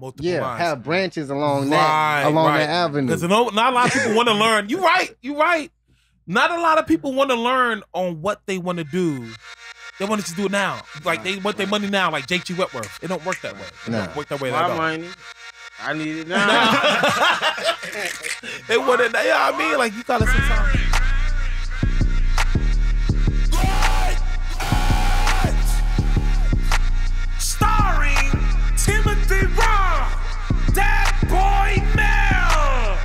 multiple lines. have branches along that avenue. Because not a lot of people want to learn. You're right. Not a lot of people want to learn on what they want to do. They want to just do it now. Like they want their money now, like J.G. Wentworth. It don't work that way. It don't work that way at all. My money, I need it now. They want it now. You know what I mean? Like you gotta see something. Starring Timothy Raw, That Boy Mel,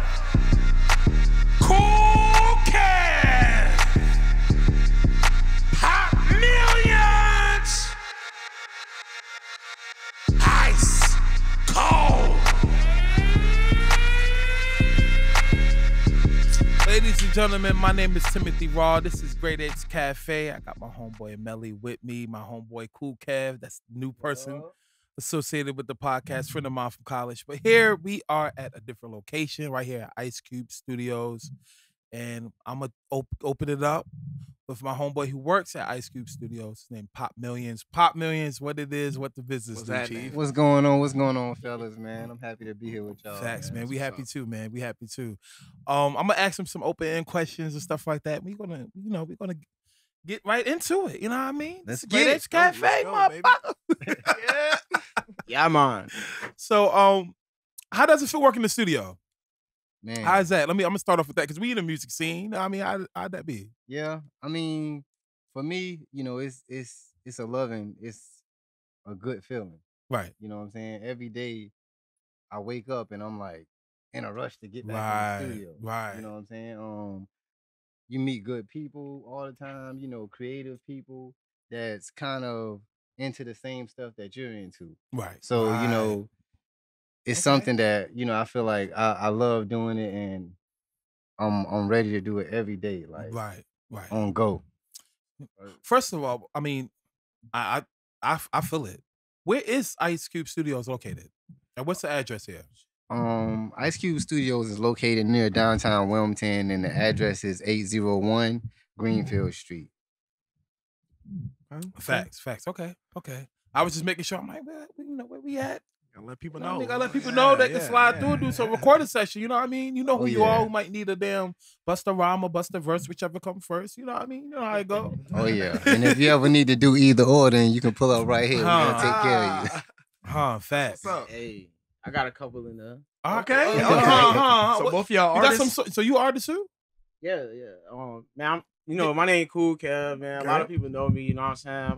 Kool Kev, Pop Millions, Ice Cold. Ladies and gentlemen, my name is Timothy Raw. This is Great Apes Cafe. I got my homeboy Melly with me, my homeboy Kool Kev. That's the new person associated with the podcast, friend of mine from college. But here we are at a different location, right here at Ice Cube Studios. And I'm going to open it up with my homeboy who works at Ice Cube Studios, named Pop Millions. Pop Millions, what it is, what the business is, Chief. What's going on? What's going on, fellas, man? I'm happy to be here with y'all. Facts, man. We happy too, man. We happy too. I'm gonna ask him some open-end questions and stuff like that. We're gonna get right into it. You know what I mean? Let's Great Apes Cafe, motherfucker. Yeah, man. So, how does it feel working in the studio? Man, How's that? I'm gonna start off with that because we in the music scene. I mean, how'd that be? yeah. I mean, for me, it's a loving, it's a good feeling. Right. You know what I'm saying? Every day, I wake up and I'm like in a rush to get back in the studio. Right. You know what I'm saying? You meet good people all the time. Creative people that's kind of into the same stuff that you're into. Right. So it's something that I feel like I love doing it, and I'm ready to do it every day, like right. on go. First of all, I mean, I feel it. Where is Ice Cube Studios located? And what's the address here? Ice Cube Studios is located near downtown Wilmington, and the address is 801 Greenfield Street. Facts. Okay. I was just making sure. I'm like, where we at? Gotta let people know. Gotta let people know they can slide through and do some recording session. You know what I mean? You know who you are, who might need a damn bust a rhyme or bust a verse, whichever come first. You know what I mean? You know how it go. Oh yeah. And if you ever need to do either or, then you can pull up right here. We're gonna take care of you. Facts. What's up? Hey, I got a couple in there. Okay. So both of y'all artists. So you artists too? Yeah. Man, my name Kool Kev, man. A lot of people know me. You know what I'm saying?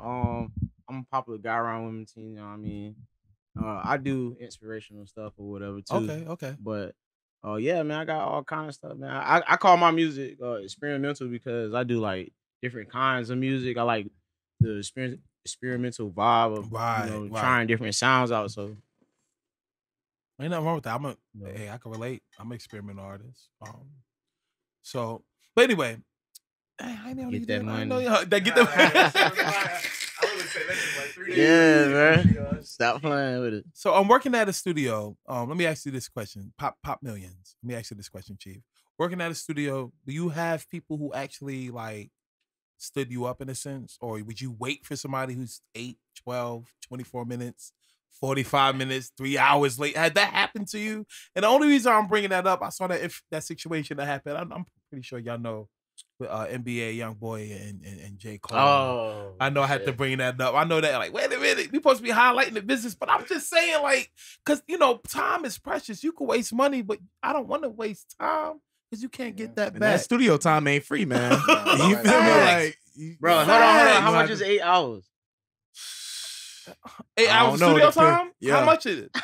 I'm a popular guy around Wilmington. You know what I mean? I do inspirational stuff or whatever too. Okay. But yeah, man, I got all kinds of stuff, man. I call my music experimental because I do like different kinds of music. I like the experimental vibe of trying different sounds out. So ain't nothing wrong with that. Hey, I can relate. I'm an experimental artist. But anyway, I know get that money. Get that. I would say that's like 3 days. Yeah, man. Stop playing with it. So I'm working at a studio. Let me ask you this question. Pop Millions. Let me ask you this question, Chief. Working at a studio, do you have people who actually like stood you up in a sense? Or would you wait for somebody who's 8, 12, 24 minutes, 45 minutes, 3 hours late? Had that happened to you? And the only reason I'm bringing that up, I saw that if that situation that happened, I'm pretty sure y'all know with NBA Youngboy and J. Cole. Oh, I know I had to bring that up. I know that, like, wait a minute, we supposed to be highlighting the business, but I'm just saying, like, because, time is precious. You can waste money, but I don't want to waste time because you can't get that back. That studio time ain't free, man. You feel me? Like, bro, hold on. How much is 8 hours? 8 hours of studio time? Yeah. How much is it?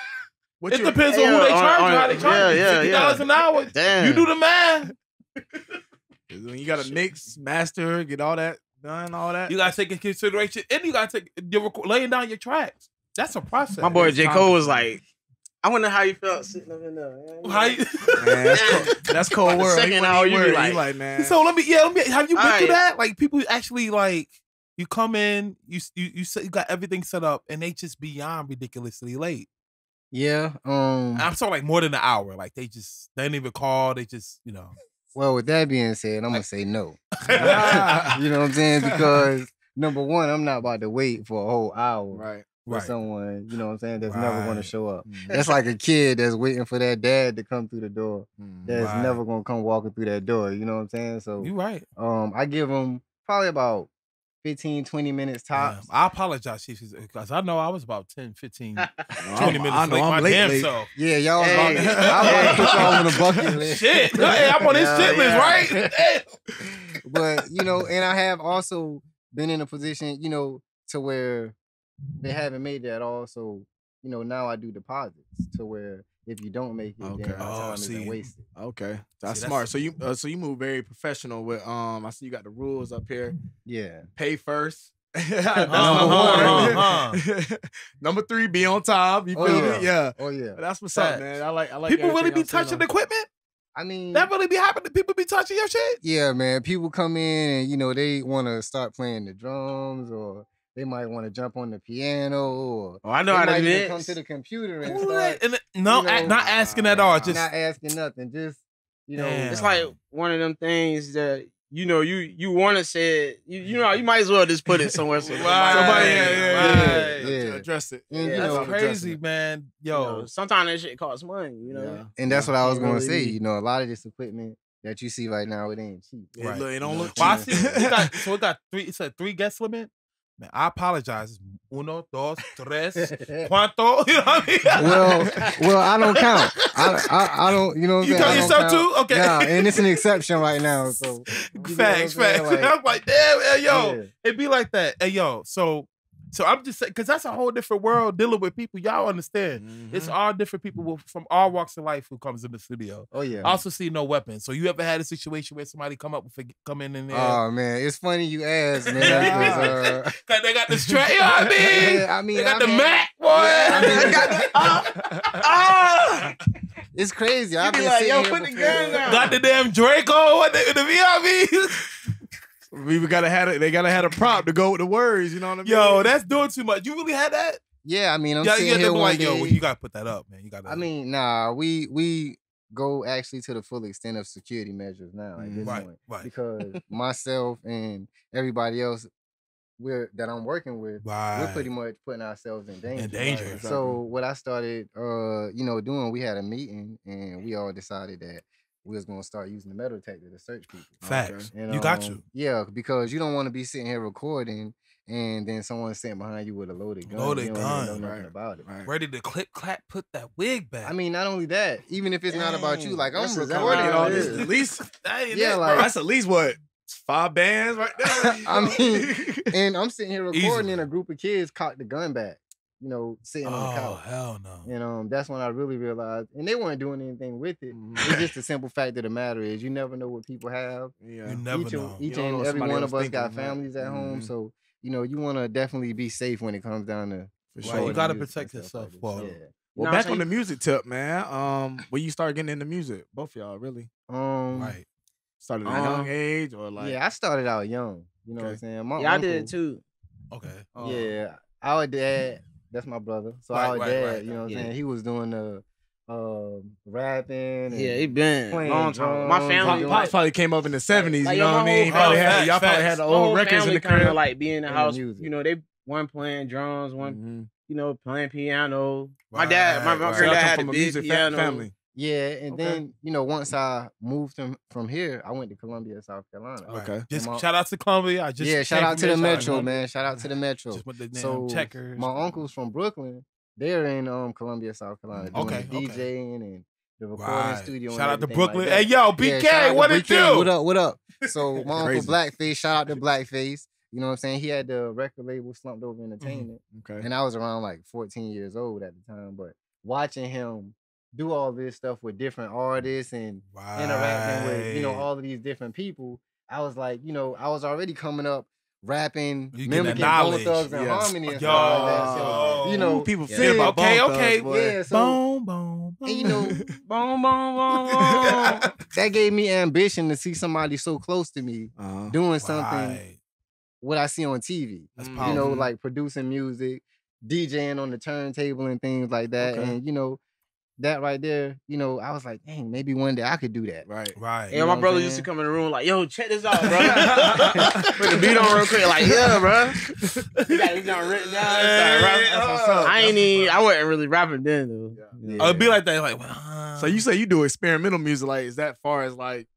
It depends on who they charge you, how they charge you. $50 an hour. Damn. You do the math. When you gotta mix, master, get all that done, all that. You gotta take into consideration, and you gotta take laying down your tracks. That's a process. My boy J. Cole was like, I wonder how you felt sitting up in there. Man, that's cold world. Second hour, you be like, man. So let me. Have you been through that? Like people actually like you come in, you got everything set up, and they just beyond ridiculously late. Yeah. I'm talking like more than an hour. Like they didn't even call. They just Well, with that being said, I'm gonna say no. You know what I'm saying? Because number one, I'm not about to wait for a whole hour. Right. for someone, you know what I'm saying, that's never going to show up. Mm. That's like a kid that's waiting for that dad to come through the door. That's never going to come walking through that door. You know what I'm saying? So you right. I give them probably about 15, 20 minutes tops. I apologize, Chief, because I know I was about 10, 15, 20 minutes I know late I'm my late, damn late. self. Yeah, y'all was about to put y'all on the bucket list. Shit. Hey, I'm on this shit list, right? But, you know, and I have also been in a position, you know, to where they haven't made that all. So, you know, now I do deposits to where if you don't make it, then my time isn't wasted. Okay, that's smart. So you move very professional with I see you got the rules up here. Yeah. Pay first. That's number one. Number 3, be on time. You feel me? Yeah. Oh yeah. That's what's up, man. I like. People really be touching the equipment. I mean, that really be happening. People be touching your shit. Yeah, man. People come in and, you know, they want to start playing the drums, or they might want to jump on the piano, or I know how to even come to the computer and start. Not asking at all. Just not asking nothing. Just, you know, it's like one of them things that, you know, you want to say it. You know, you might as well just put it somewhere. So somebody address it. And, you that's know, crazy, man. Yo, you know, sometimes that shit costs money. You know, and that's what I was gonna say. You know, a lot of this equipment that you see right now, it ain't cheap. Right. It don't look cheap. Well, I see, it got 3. It's a 3 guest limit. Man, I apologize. 1, 2, 3, cuánto? You know what I mean? Well, I don't count. I don't. You know what I'm saying? You count yourself too? Okay. Nah, and it's an exception right now. So facts. Like, I'm like, damn, hey, yo, it be like that. Hey, yo, so I'm just saying, because that's a whole different world dealing with people. Y'all understand? It's all different people from all walks of life who comes in the studio. Oh yeah. I also see no weapons. So you ever had a situation where somebody come in there? Oh man, it's funny you asked, man. Cause they got the strap. You know what I mean? Yeah, I mean, they got the Mac, boy. It's crazy. I've be been like, sitting yo, here put the before. gun down. Got the damn Draco in the VIPs. They gotta have a prop to go with the words. You know what I mean? Yo, that's doing too much. You really had that? Yeah, I mean, I'm sitting here one day. Yo, you gotta put that up, man. You gotta. I mean, nah, we go actually to the full extent of security measures now at this point, because myself and everybody else that I'm working with, we're pretty much putting ourselves in danger. Right? So what I started, you know, doing, we had a meeting and we all decided that we was gonna start using the metal detector to search people. Facts. And, you got to. Yeah, because you don't want to be sitting here recording and then someone sitting behind you with a loaded gun. You don't even know nothing about it. Right. Ready to clip, clap, put that wig back. I mean, not only that, even if it's not about you, like I'm recording all this. At least, that's at least what, 5 bands right there. I mean, and I'm sitting here recording, and a group of kids cocked the gun back, you know, sitting on the couch. Oh hell no! And that's when I really realized, and they weren't doing anything with it. It's just the simple fact of the matter is, you never know what people have. Yeah. You never know. Each and every one of us got families at home, so you know, you want to definitely be safe when it comes down to. Right, you gotta protect yourself. Well, back on the music tip, man. When you start getting into music, both of y'all really. Right. Started at a young age, or like? Yeah, I started out young. You know what I'm saying? My uncle, I did it too. Okay. Yeah, our dad. That's my brother. So our dad, you know what I'm saying? He was doing the rapping. And he been long time. My family, Pops probably came up in the 70s. Like, you know what I mean? Y'all probably had the old records in the crib. Like be in the house. You know, they one playing drums, one you know playing piano. My dad, my granddad had a big piano. Family. Yeah, and then, you know, once I moved from here, I went to Columbia, South Carolina. Okay. Just shout out to Columbia. Shout out to the Metro, man. Shout out to the Metro. Just with the damn so checkers. My uncles from Brooklyn, they're in Columbia, South Carolina. Doing DJing and the recording studio. Shout out to Brooklyn. Like hey, yo, BK, what it do? What up? So my uncle Blackface, shout out to Blackface. You know what I'm saying? He had the record label Slumped Over Entertainment. Okay. And I was around like 14 years old at the time. But watching him do all this stuff with different artists and interacting with, you know, all of these different people, I was like, you know, I was already coming up rapping, mimicking Bone Thugs and Harmony and stuff like that. So, you know, people feel about okay. Yeah, so, boom. And, you know, boom. that gave me ambition to see somebody so close to me doing something what I see on TV. That's powerful. You know, like producing music, DJing on the turntable and things like that. And, you know, that right there, you know, I was like, dang, maybe one day I could do that. Right. Yeah, You know my what brother I'm used to saying? come in the room like, yo, check this out, bro. Put the beat on real quick, like, yeah, bro. He got his joint written down. That's what's up. I wasn't really rapping then, though. Yeah. Oh, it'd be like that, like. So you say you do experimental music, like is that far as like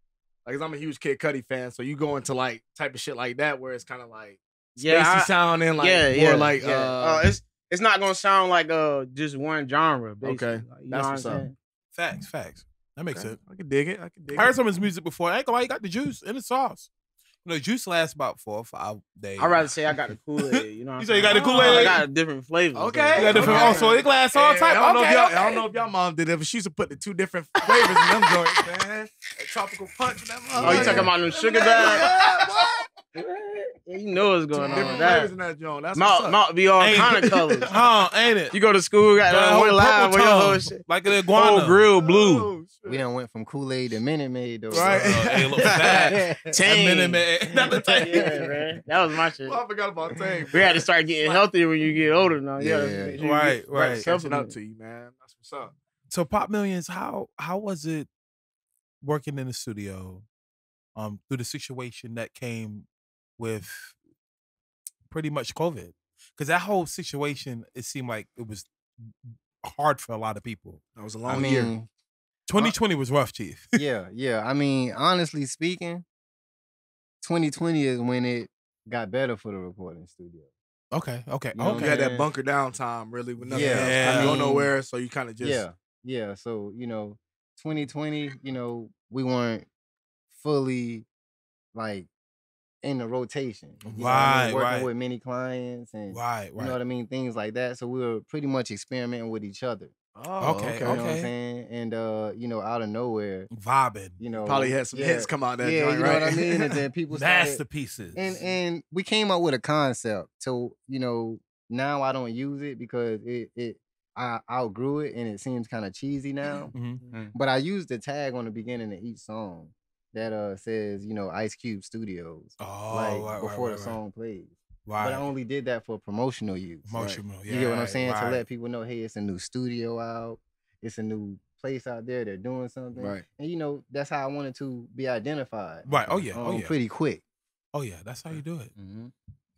'cause I'm a huge Kid Cudi fan, so you go into like type of shit like that where it's kind of like spacey sounding, like more like it's not gonna sound like just one genre. Basically. Okay, like, you that's know what's what I'm up. saying? Facts. That makes sense. I can dig it. I heard some of his music before. I ain't gonna lie, he got the juice and the sauce. You know, juice lasts about 4 or 5 days. I'd rather say I got the Kool-Aid. You know what I'm You say saying? you got the Kool-Aid? I got a different flavor. Okay. You got different. Oh, so it lasts all type. I don't know if y'all mom did it, but she used to put the 2 different flavors in them joints, man. That tropical punch. And that Oh, you talking about them sugar bags? Yeah, you know what's going on with flavors that. in that joint. That's what's up. Mouth be all kind of colors. Ain't it? You go to school, got Got a one whole live purple with your whole tongue, shit. like an iguana. Oh, grill blue. Oh, shit. We done went from Kool-Aid to Minute Maid though. Right. Hey, look fat. Tang. Minute Man. Not the Tang. Yeah, man. That was my shit. Oh, I forgot about Tang. We had to start getting healthier when you get older now. Yeah. Make sure you Right, get right. Catching up to you, man. That's what's up. So Pop Millions, how was it working in the studio through the situation that came with pretty much COVID? Because that whole situation, it seemed like it was hard for a lot of people. That was a I long year. mean, 2020 was rough, Chief. yeah. I mean, honestly speaking, 2020 is when it got better for the recording studio. Okay. You know what You I'm had that saying? bunker down time, really, with nothing Yeah, else. I Go mean, nowhere, so you kind of just Yeah. So, you know, 2020, you know, we weren't fully like in the rotation. You know what I mean? Right, Working right. with many clients and Right. you know what I mean? Things like that. So we were pretty much experimenting with each other. Oh, Okay, You know what I'm okay. saying? And you know, out of nowhere, Vibing. you know, probably had some hits come out that yeah, joint, you know right? what I mean? And then people started, Masterpieces. and we came up with a concept. So, you know, now I don't use it because I outgrew it and it seems kind of cheesy now. Mhm. But I used the tag on the beginning of each song that says, you know, Ice Cube Studios. Oh, like right, before right, the right. song plays. Right. But I only did that for promotional use. Emotional. You get what I'm right, saying? To right. let people know, hey, it's a new studio out. It's a new place out there. They're doing something. Right. And you know, that's how I wanted to be identified. Right. Oh yeah. Pretty quick. Oh yeah. That's how you do it. Mm-hmm.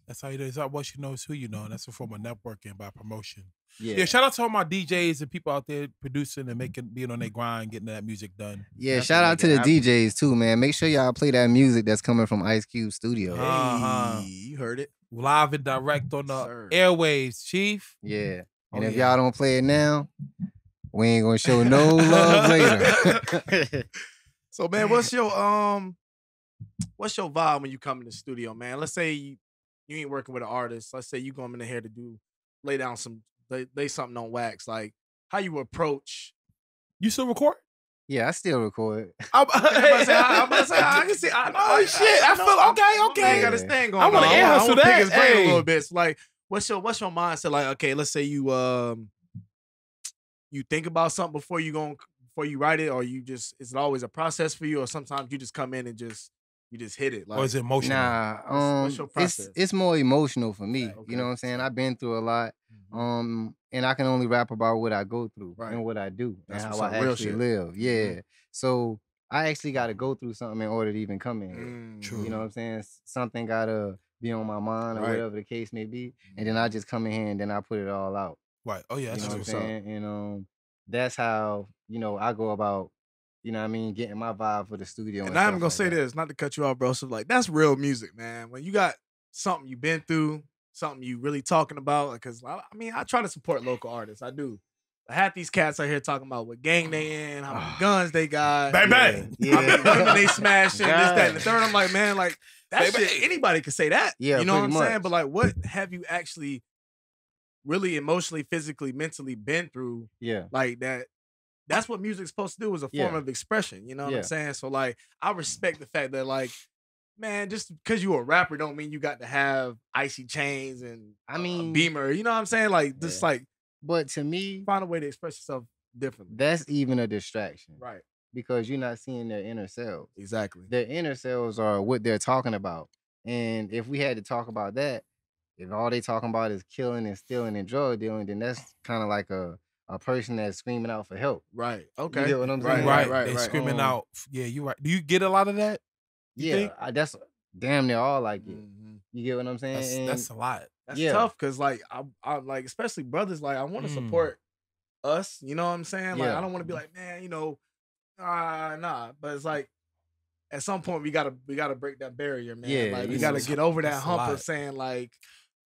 That's how you do it. It's not what you know, it's who you know. And that's a form of networking by promotion. Yeah. Shout out to all my DJs and people out there producing and being on their grind, getting that music done. Yeah, That's shout what out to make the it happen. DJs too, man. Make sure y'all play that music that's coming from Ice Cube Studio. Uh-huh. Hey, you heard it. Live and direct on the Sir. airwaves, Chief. Yeah. And Oh, if yeah. y'all don't play it now, we ain't gonna show no love later. So, man, what's your vibe when you come in the studio, man? Let's say you ain't working with an artist. Let's say you come in here to lay down lay something on wax. Like how you approach. You still record? Yeah, I still record. I'm about to say, I can see. Oh, shit. I feel okay. Man got his thing going I wanna on. ear hustle wanna pick that. his brain Hey. a little bit. So, like, what's your mindset? Like, okay, let's say you think about something before you write it, or is it always a process for you, or sometimes you just come in and you just hit it? Like, Or is it emotional? Nah, what's your process? it's more emotional for me. Okay. You know what I'm saying? I've been through a lot. Mhm. And I can only rap about what I go through Right. and what I do That's and what's how up, I real actually shit. live. Yeah. Mhm. So I actually got to go through something in order to even come in here. True. You know what I'm saying? Something got to be on my mind or Right. whatever the case may be. And then I just come in here and then I put it all out. Right. Oh, yeah. You That's know what I'm what's what's up. saying? And that's how, you know, I go about, you know what I mean, getting my vibe for the studio. And I'm stuff gonna like say that. this, not to cut you off, bro. So like, that's real music, man. When you got something you've been through, something you really talking about. Because I mean, I try to support local artists. I do. I had these cats out here talking about what gang they in, how many guns they got, Bang, bang. how many women they smashing, this, that, and the God. third. I'm like, man, like that Bang, shit, anybody could say that. Yeah, you know what I'm pretty saying? much. But like, what have you actually really emotionally, physically, mentally been through? Yeah. Like that. That's what music's supposed to do, is a form Yeah. of expression. You know what Yeah. I'm saying? So like, I respect the fact that like, man, just because you a rapper don't mean you got to have icy chains and I a mean, Beamer. You know what I'm saying? Like, just Yeah. like but to me, find a way to express yourself differently. that's even a distraction. Right. Because you're not seeing their inner selves. Exactly. Their inner selves are what they're talking about. And if we had to talk about that, if all they talking about is killing and stealing and drug dealing, then that's kind of like a a person that's screaming out for help. Right. Okay. You get what I'm saying? Right. They screaming out. Yeah, you're right. Do you get a lot of that? That's damn near all I get. You get what I'm saying? That's a lot. That's tough because like I like especially brothers, like I want to support us. You know what I'm saying? Like I don't want to be like, man, you know, nah. But it's like at some point we gotta break that barrier, man. Yeah, like we gotta get over that hump of saying like,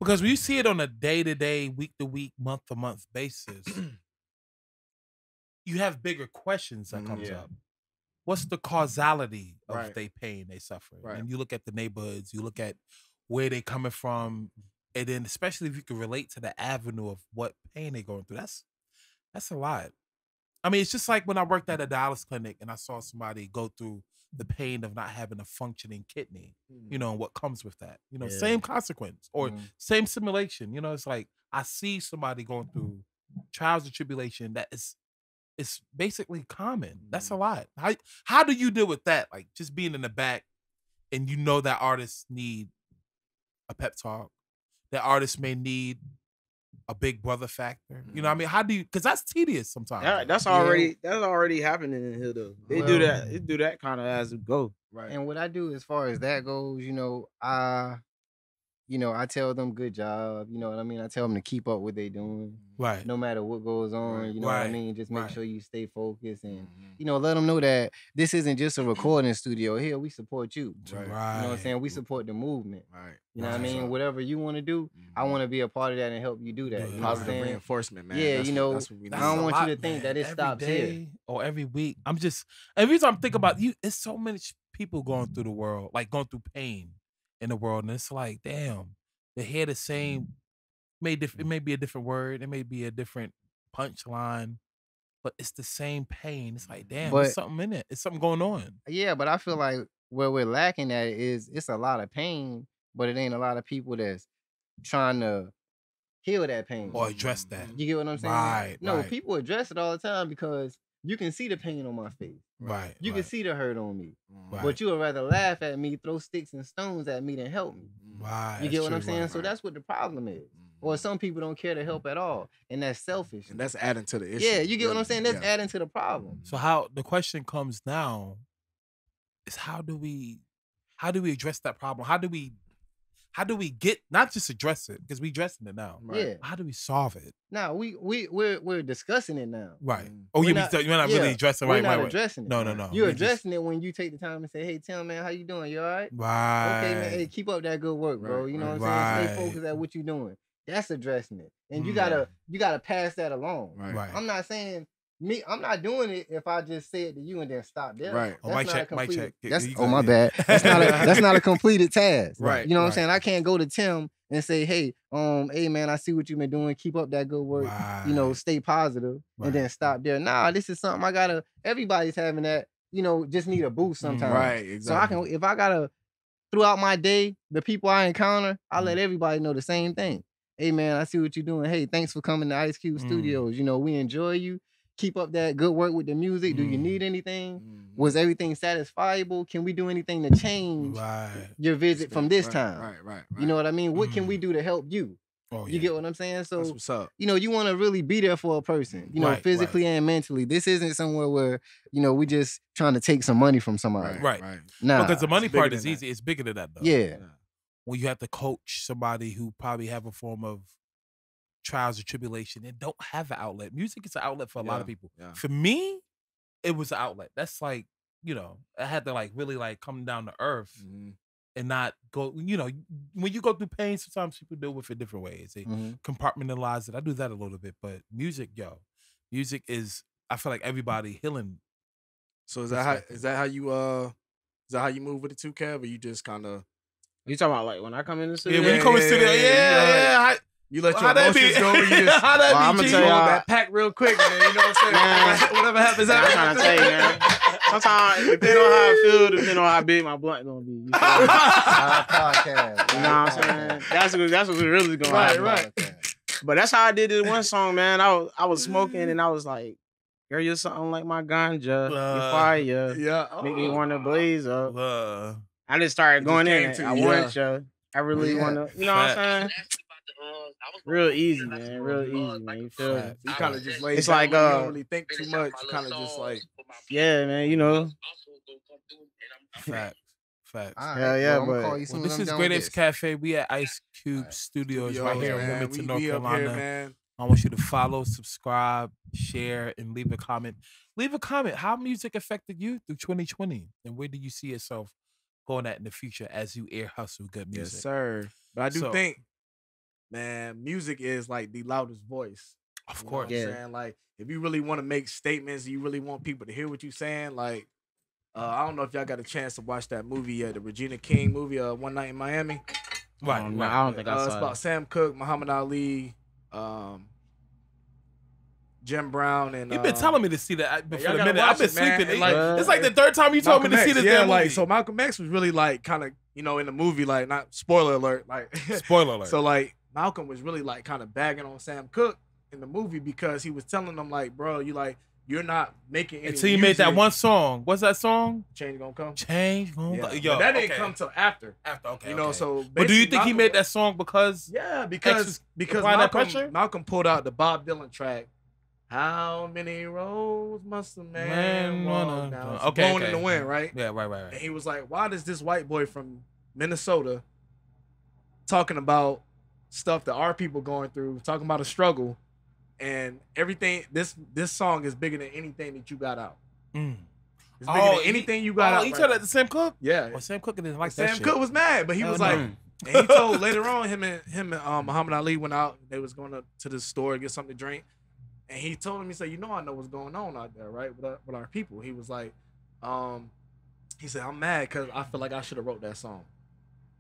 because when you see it on a day-to-day, week-to-week, month-to-month basis, you have bigger questions that comes up. What's the causality of their pain they suffer? Right. And you look at the neighborhoods, you look at where they coming from, and then especially if you can relate to the avenue of what pain they going through, that's a lot. I mean, it's just like when I worked at a dialysis clinic and I saw somebody go through the pain of not having a functioning kidney, you know, and what comes with that. You know, same consequence or same simulation. You know, it's like I see somebody going through trials and tribulation that is it's basically common. That's a lot. How do you deal with that? Like just being in the back and you know that artists need a pep talk. That artists may need a big brother factor. You know what I mean? How do you, because that's tedious sometimes. That's already happening in here though. They do that kind of as it go. Right. And what I do as far as that goes, you know, I tell them good job. You know what I mean? I tell them to keep up what they doing. Right. No matter what goes on, you know what I mean? Just make sure you stay focused and, you know, let them know that this isn't just a recording studio. Here, we support you. Right. You know what I'm saying? We support the movement. Right. You know what I mean? Whatever you want to do, I want to be a part of that and help you do that. You know Positive reinforcement, man. Yeah, that's you know, that's what we need. I don't want you to think man. that it every stops day here. or every week. Every time I think about you, it's so many people going through the world, like going through pain in the world. And it's like, damn, they hear the same, it may be a different word, it may be a different punchline, but it's the same pain. It's like, damn, there's something in it. It's something going on. Yeah, but I feel like where we're lacking at is it's a lot of pain, but it ain't a lot of people that's trying to heal that pain. Or address that. You get what I'm saying? Right. No, people address it all the time because you can see the pain on my face. Right. You can see the hurt on me. Right. But you would rather laugh at me, throw sticks and stones at me than help me. Right. You get what I'm saying? So that's what the problem is. Or some people don't care to help at all. And that's selfish. And that's adding to the issue. Yeah, you get what I'm saying? That's adding to the problem. So the question comes now is how do we address that problem? How do we get, not just address it, because we addressing it now. Right. Yeah. How do we solve it? Now we're discussing it now. Right. Oh, you're not really addressing We're right. not Right. addressing it. No. You're addressing it when you take the time and say, "Hey, Tim, man, how you doing? You all right? Right. Okay, man. Hey, keep up that good work, bro. You know what I'm saying? Stay focused at what you're doing. That's addressing it, and you gotta pass that along. Right. I'm not saying I'm not doing it if I just say it to you and then stop there. Right. Mic check. My bad. That's not a completed task. Right. You know what I'm saying? I can't go to Tim and say, hey, man, I see what you've been doing. Keep up that good work. Right. You know, stay positive and then stop there. Nah, this is something everybody's having that, you know, just need a boost sometimes. Right, exactly. So if I gotta, throughout my day, the people I encounter, I let everybody know the same thing. Hey, man, I see what you're doing. Hey, thanks for coming to Ice Cube Studios. You know, we enjoy you. Keep up that good work with the music. Do you need anything? Was everything satisfiable? Can we do anything to change your visit from this time? Right. You know what I mean? What can we do to help you? Oh, You get what I'm saying? So, that's what's up. you know, you want to really be there for a person, you know, physically and mentally. This isn't somewhere where, you know, we just trying to take some money from somebody. Right. Nah. Because the money part is easy. It's bigger than that, though. Yeah. When you have to coach somebody who probably have a form of trials or tribulation and don't have an outlet. Music is an outlet for a lot of people. Yeah. For me, it was an outlet. That's like, you know, I had to like really like come down to earth and not go, you know, when you go through pain, sometimes people deal with it different ways. They compartmentalize it. I do that a little bit, but music is, I feel like everybody healing. So is that how you move with the 2 Kev, or you just kind of? You talking about like when I come in the studio? Yeah, when you come in the studio, yeah. You let your emotions go. You just, I'm gonna tell y'all that pack real quick, man. You know what I'm saying? Whatever happens, I'm trying to tell you, man. Sometimes, depending on how I feel, depending on how big my blunt gonna be. You know Podcast. You know what I'm saying? That's what's really going on. Right. But that's how I did this one song, man. I was smoking and I was like, girl, you're something like my ganja. You fire. Yeah. Make me want to blaze up. I just started going in. I want you. I really want to, you know what I'm saying? Real easy, man. Real easy, man. You feel me? You kind of just lay It's back like when you don't really think too much. You kind of just like, yeah, man. You know. Facts. Facts. All Hell right, yeah, well, I'm gonna but- call you soon Well, as this I'm is done Great with Apes this. Cafe. We at Ice Cube Studios right here in man, Wilmington, North we up Carolina. here, man. I want you to follow, subscribe, share, and leave a comment. Leave a comment. How music affected you through 2020, and where do you see yourself going at in the future as you ear hustle good music? Yes, sir. But I do So- think, man, music is like the loudest voice. Of You know course. what I'm saying? Like, if you really want to make statements, you really want people to hear what you're saying, like, I don't know if y'all got a chance to watch that movie yet, the Regina King movie, One Night in Miami. Right. No, I don't think I It's saw about it. Sam Cooke, Muhammad Ali, Jim Brown, and You've been telling me to see that for y'all a gotta minute. I've watch been it, man. sleeping. And, like, It's like the third time you told me to see this yeah, damn like movie. so Malcolm X was really like kind of, you know, in the movie, like, not spoiler alert, like Spoiler alert. So like Malcolm was really like kind of bagging on Sam Cooke in the movie because he was telling them like, bro, you're not making any Until you made that music. one song. What's that song? Change gonna come. Change gonna Yeah. come. Yo, But that didn't okay. come till after. Okay. You know, okay. so But do you basically think he Malcolm- made that song because? Yeah, X because was applying that pressure? Malcolm pulled out the Bob Dylan track. How many roads must a man walk down? It's Okay, Blowing in the wind, right? Yeah, right. And he was like, why does this white boy from Minnesota talking about stuff that our people going through, talking about a struggle, and everything, this song is bigger than anything that you got out. Mm. It's bigger than anything you got out. He right told now. that to Sam Cooke? Yeah. Well, Sam Cooke didn't like that Sam shit. Cooke was mad, but he was Hell like, no. and he told later on him and Muhammad Ali went out. They was going to the store to get something to drink, and he told him, he said, I know what's going on out there, right, with our people. He was like, he said, I'm mad because I feel like I should have wrote that song,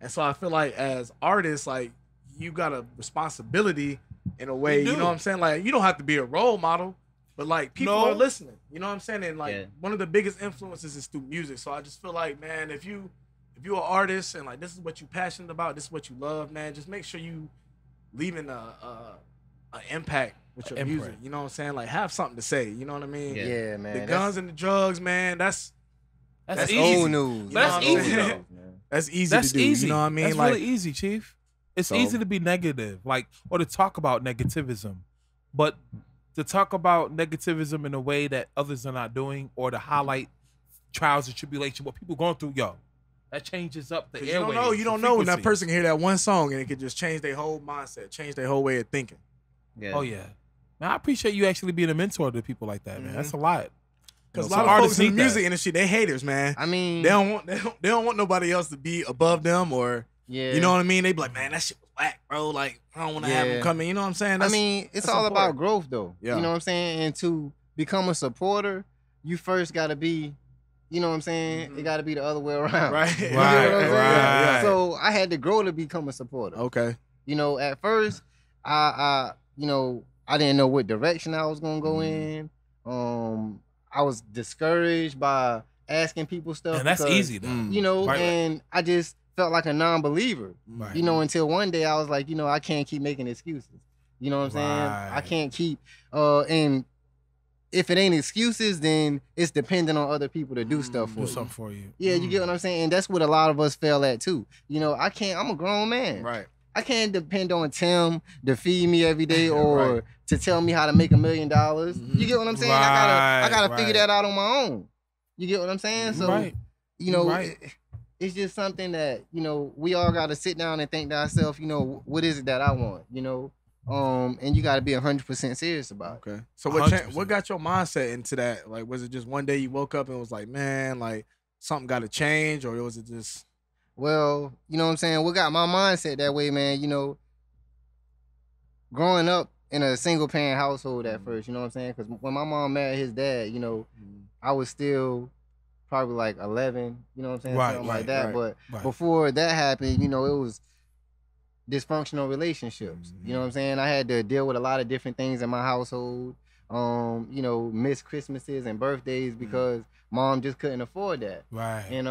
and so I feel like as artists, like, you got a responsibility in a way. You know what I'm saying? Like, you don't have to be a role model, but like people are listening. You know what I'm saying? And like one of the biggest influences is through music. So I just feel like, man, if you're an artist and like this is what you're passionate about, this is what you love, man, just make sure you leaving a impact with your music. You know what I'm saying? Like, have something to say. You know what I mean? Yeah, man. The guns and the drugs, man. That's That's easy. old news. That's You know what I'm easy saying? though. That's easy That's to do. easy. You know what I mean? That's like, really easy, Chief. It's easy to be negative, like, or to talk about negativism, but to talk about negativism in a way that others are not doing, or to highlight trials and tribulation, what people going through, that changes up the airwaves. You don't know when that person can hear that one song and it can just change their whole mindset, change their whole way of thinking. Yeah. Oh yeah, man, I appreciate you actually being a mentor to people like that, man. That's a lot. Because You a know, lot some of folks artists in the need that. music industry, they haters, man. I mean, They don't want nobody else to be above them, or yeah. you know what I mean? They be like, man, that shit was whack, bro. Like, I don't want to have them come in. You know what I'm saying? I mean, it's that's all about important. growth, though. Yeah. You know what I'm saying? And to become a supporter, you first got to be, you know what I'm saying? It got to be the other way around. Right. You know what I'm saying? Right. So I had to grow to become a supporter. Okay. You know, at first, I didn't know what direction I was gonna go in. I was discouraged by asking people stuff. And that's because, easy though. You know, Right. and I just felt like a non-believer. Right. You know, until one day I was like, I can't keep making excuses. You know what I'm saying? I Right. can't keep and if it ain't excuses, then it's dependent on other people to do stuff for Do you. something for you. Yeah, you get what I'm saying? And that's what a lot of us fail at too. You know, I'm a grown man. Right. I can't depend on Tim to feed me every day or Right. to tell me how to make $1 million. You get what I'm saying? I gotta Right, figure right. that out on my own. You get what I'm saying? So Right. Right. it's just something that, we all gotta sit down and think to ourselves, what is it that I want? And you gotta be 100% serious about it. Okay. So 100%. what got your mindset into that? Like, was it just one day you woke up and was like, man, like something got to change, or was it just? Well, you know what I'm saying? What got my mindset that way, man, growing up in a single parent household at first, you know what I'm saying? Because when my mom married his dad, I was still probably like 11, you know what I'm saying? Right, Something right, like that. right, But right. before that happened, it was dysfunctional relationships. You know what I'm saying? I had to deal with a lot of different things in my household. Missed Christmases and birthdays because mom just couldn't afford that. Right. And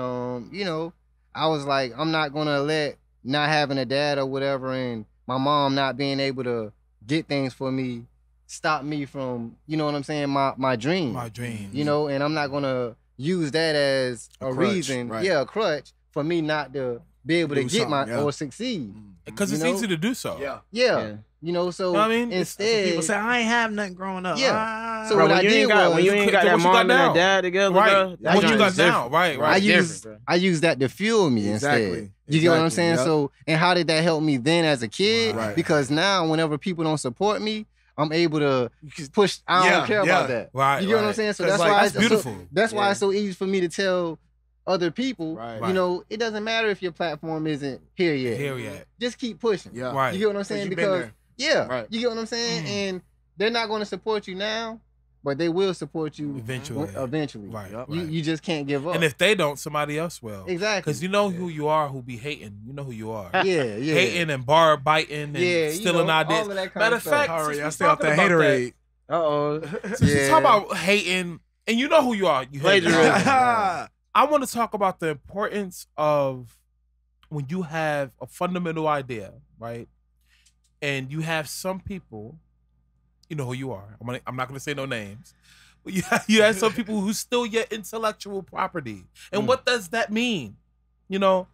I was like, I'm not gonna let not having a dad or whatever and my mom not being able to get things for me stop me from, you know what I'm saying, my dream. My dream. And I'm not gonna use that as a crutch, reason, right. a crutch for me not to be able to Do get something, or succeed. Because it's you know? easy to do so. Yeah. Yeah. You know, so I mean, instead people say I ain't have nothing growing up. Yeah. So Bro, what I did was when you ain't got that mom and that dad together, right? Bro, What you got now, right? I use that to fuel me instead. You get what I'm saying? Yep. So, and how did that help me then as a kid? Right. Because now, whenever people don't support me, I'm able to push. I don't care about that. Right. You get what I'm saying? So that's like, why that's beautiful. That's why it's so easy for me to tell other people. Right. You know, it doesn't matter if your platform isn't here yet. Just keep pushing. Yeah. Right. You get what I'm saying? Because Right. you get what I'm saying? And they're not going to support you now, but they will support you eventually. Right. You just can't give up. And if they don't, somebody else will. Exactly. Because you know who you are, who be hating. You know who you are. Yeah. Hating and bar biting and stealing ideas. All of that kind Matter of of fact, stuff. I stay off that haterade. Since talk about hating, and you know who you are. You hate. I want to talk about the importance of when you have a fundamental idea, right? And you have some people, you know who you are. I'm not going to say no names. But you have some people who steal your intellectual property. And what does that mean? You know,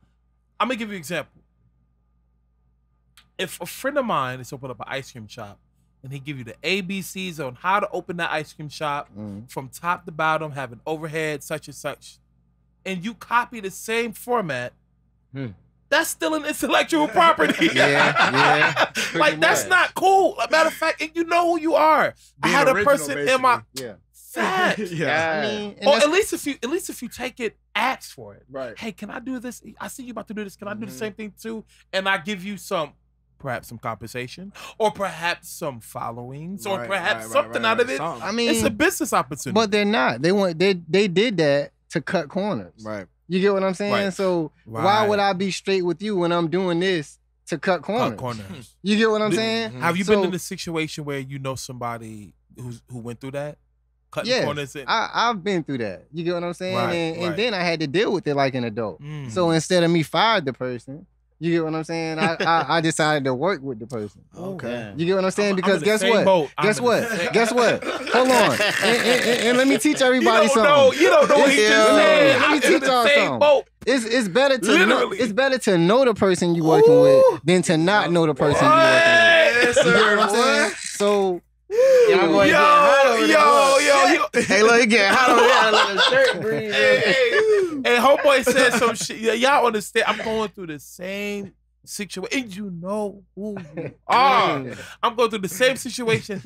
I'm going to give you an example. If a friend of mine is opening up an ice cream shop and he give you the ABCs on how to open that ice cream shop from top to bottom, having overhead, such and such, and you copy the same format, that's still an intellectual property. Yeah. Like, that's not cool. As a matter of fact, you know who you are. I had a person in my fact. Yeah. I mean, or at least if you take it, ask for it. Right. Hey, can I do this? I see you about to do this. Can I do the same thing too? And I give you perhaps some compensation, or perhaps some followings, or perhaps something out of it. I mean, it's a business opportunity. But they're not. They did that to cut corners. Right. You get what I'm saying? Right. So why would I be straight with you when I'm doing this to cut corners? You get what I'm saying? Have you been in a situation where you know somebody who went through that? Cutting corners? I've been through that. You get what I'm saying? Right, and then I had to deal with it like an adult. So instead of me fired the person, you get what I'm saying? I decided to work with the person. Okay. You get what I'm saying? Because Guess what? Guess what? Hold on. And let me teach everybody something. You don't know what he just said. Let me teach y'all something. It's better to know the person you're working with than to not know the person you're working with. You get what I'm saying? So Yo. hey, look, it getting hot over there. Shirt breeze. Hey, homeboy said some shit. Yeah, y'all understand? I'm going through the same situation. And you know who you are. I'm going through the same situation.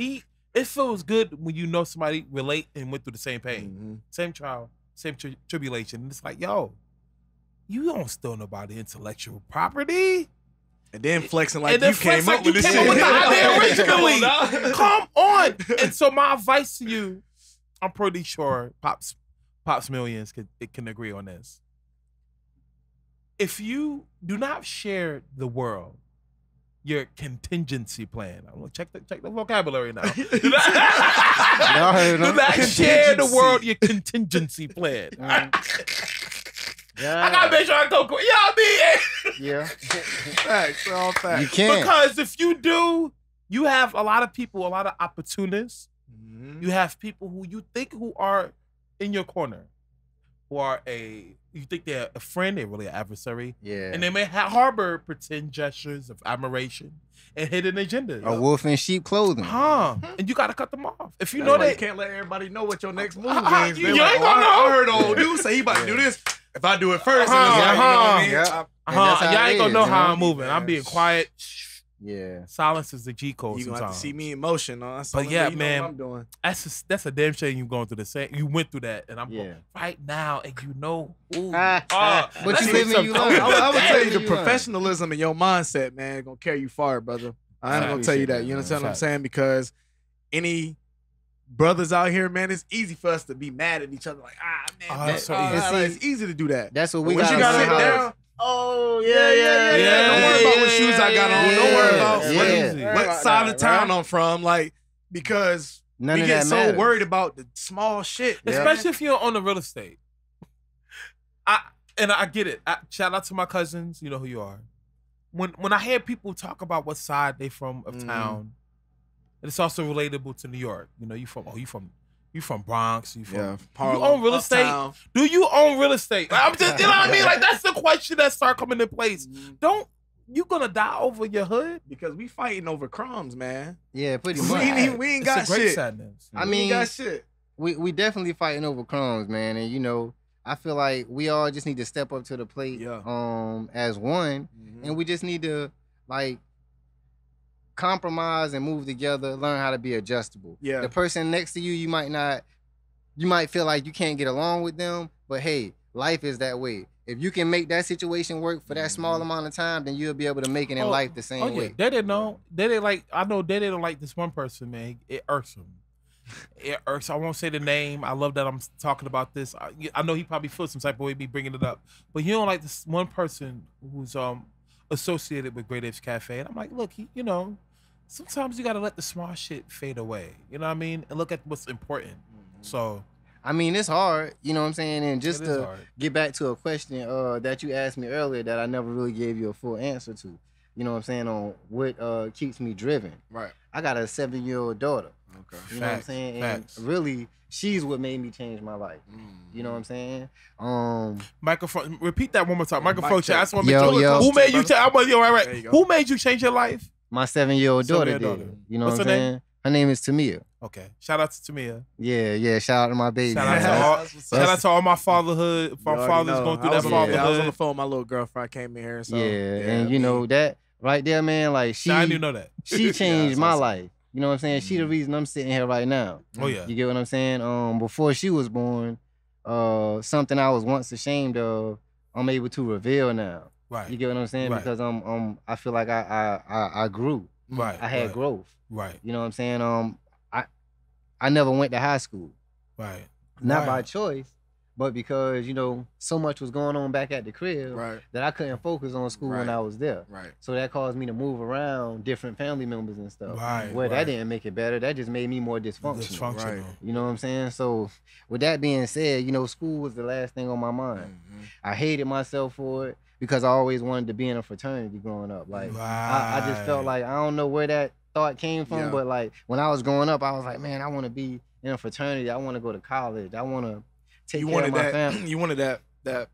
It feels good when you know somebody relate and went through the same pain, same trial, same tribulation. And it's like, yo, you don't steal nobody intellectual property. And then flexing like you came up with this shit. With the idea originally. Come on. And so my advice to you, I'm pretty sure Pops Millions can agree on this. If you do not share the world your contingency plan, I'm gonna check the vocabulary now. Do not share the world your contingency plan. I gotta make sure I go. Yeah. Facts, all facts. You can't. Because if you do, you have a lot of people, a lot of opportunists. You have people who you think who are in your corner, you think they're a friend, they're really an adversary. Yeah. And they may harbor pretend gestures of admiration and hidden agendas. A wolf in sheep clothing. And you gotta cut them off. If you know that, that, you can't let everybody know what your next move is. You ain't gonna know. I heard old dude say he about to do this. If I do it first, y'all it ain't gonna is, know you how know? I'm moving. I'm being quiet. Yeah. Silence is the G code. You gonna have to sometimes. see me in motion. But yeah, you know man, what I'm doing. that's a damn shame you going through the same. You went through that, and I'm going right now, and you know who. But you live and you learn. I would tell you the professionalism in your mindset, man, gonna carry you far, brother. I'm gonna tell you that. You understand what I'm saying? Because any brothers out here, man, it's easy for us to be mad at each other. Like, man, it's easy to do that. That's what we got. got. You gotta sit down. Oh, yeah. Don't worry about what shoes I got on. Don't worry about what side of town I'm from. Like, because we get so worried about the small shit. Especially if you're on the real estate. I get it. Shout out to my cousins. You know who you are. When I hear people talk about what side they from of town, and it's also relatable to New York. You know, you from Bronx. You from Harlem, you own real estate? Uptown. Do you own real estate? I'm just, you know what I mean? Like, that's the question that start coming into place. You gonna die over your hood? Because we fighting over crumbs, man. Yeah, pretty We much. ain't got It's a great shit. sadness. I We mean, ain't got shit. we definitely fighting over crumbs, man. And you know, I feel like we all just need to step up to the plate, as one, and we just need to like compromise and move together. Learn how to be adjustable. Yeah. The person next to you, you might feel like you can't get along with them, but hey, life is that way. If you can make that situation work for that small amount of time, then you'll be able to make it in life the same way. They didn't know. They didn't like. I know they didn't like this one person, man. It irks him. It irks. I won't say the name. I love that I'm talking about this. I know he probably feels some type of way me bringing it up, but you don't like this one person who's associated with Great Apes Cafe, and I'm like, look, you know, sometimes you gotta let the small shit fade away. You know what I mean? And look at what's important. So. I mean, it's hard, you know what I'm saying? And just to get back to a question that you asked me earlier that I never really gave you a full answer to, you know what I'm saying, on what keeps me driven. Right. I got a 7-year-old daughter. Okay. You know what I'm saying? And really, she's what made me change my life. You know what I'm saying? Microphone. Repeat that one more time. Microphone check. I just want to make sure. Who made you change? Right. Who made you change your life? My 7-year-old daughter did. You know what I'm saying? Her name is Tamia. Okay. Shout out to Tamia. Yeah. Shout out to my baby. Shout out to all my fatherhood. My father's going through that fatherhood. I was on the phone with my little girlfriend. I came in here. So, and you know that right there, man. Like I didn't know that. She changed my life. You know what I'm saying? She the reason I'm sitting here right now. Oh yeah. You get what I'm saying? Before she was born, something I was once ashamed of, I'm able to reveal now. Right. You get what I'm saying? Right. Because I feel like I grew. Right. I had growth. Right. You know what I'm saying? I never went to high school. Right. Not by choice, but because, you know, so much was going on back at the crib that I couldn't focus on school when I was there. Right. So that caused me to move around different family members and stuff. Right. That didn't make it better. That just made me more dysfunctional. Right. You know what I'm saying? So with that being said, you know, school was the last thing on my mind. I hated myself for it because I always wanted to be in a fraternity growing up. Like I just felt like, I don't know where that thought came from, but like when I was growing up, I was like, man, I want to be in a fraternity. I want to go to college. I want to take care of my family. You wanted that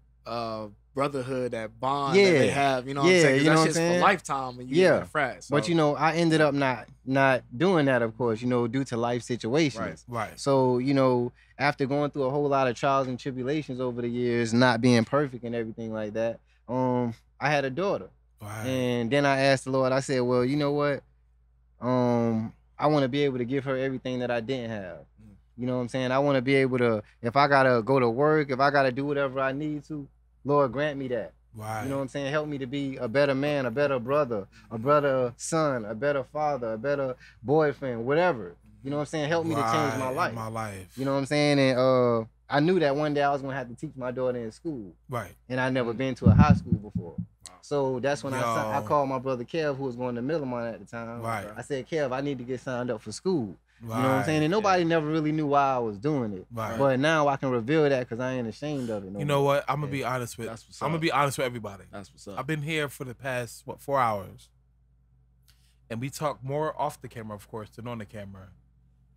brotherhood, that bond that they have. You know what I'm saying? You know that's what I'm just saying? for lifetime when you in a frat. So. But you know, I ended up not doing that, of course. You know, due to life situations. Right. So you know, after going through a whole lot of trials and tribulations over the years, not being perfect and everything like that, I had a daughter. Right. And then I asked the Lord. I said, well, you know what? I want to be able to give her everything that I didn't have. You know what I'm saying? I want to be able to, if I got to go to work, if I got to do whatever I need to, Lord, grant me that. Right. You know what I'm saying? Help me to be a better man, a better brother, a better son, a better father, a better boyfriend, whatever. You know what I'm saying? Help me to change my life. My You know what I'm saying? And I knew that one day I was going to have to teach my daughter in school. Right. And I'd never been to a high school before. So that's when I called my brother Kev, who was going to Millimont at the time. Right. I said, Kev, I need to get signed up for school. Right. You know what I'm saying? And nobody never really knew why I was doing it. Right. But now I can reveal that because I ain't ashamed of it. You know what? I'm gonna be honest with. I'm gonna be honest with everybody. That's what's up. I've been here for the past 4 hours, and we talk more off the camera, of course, than on the camera.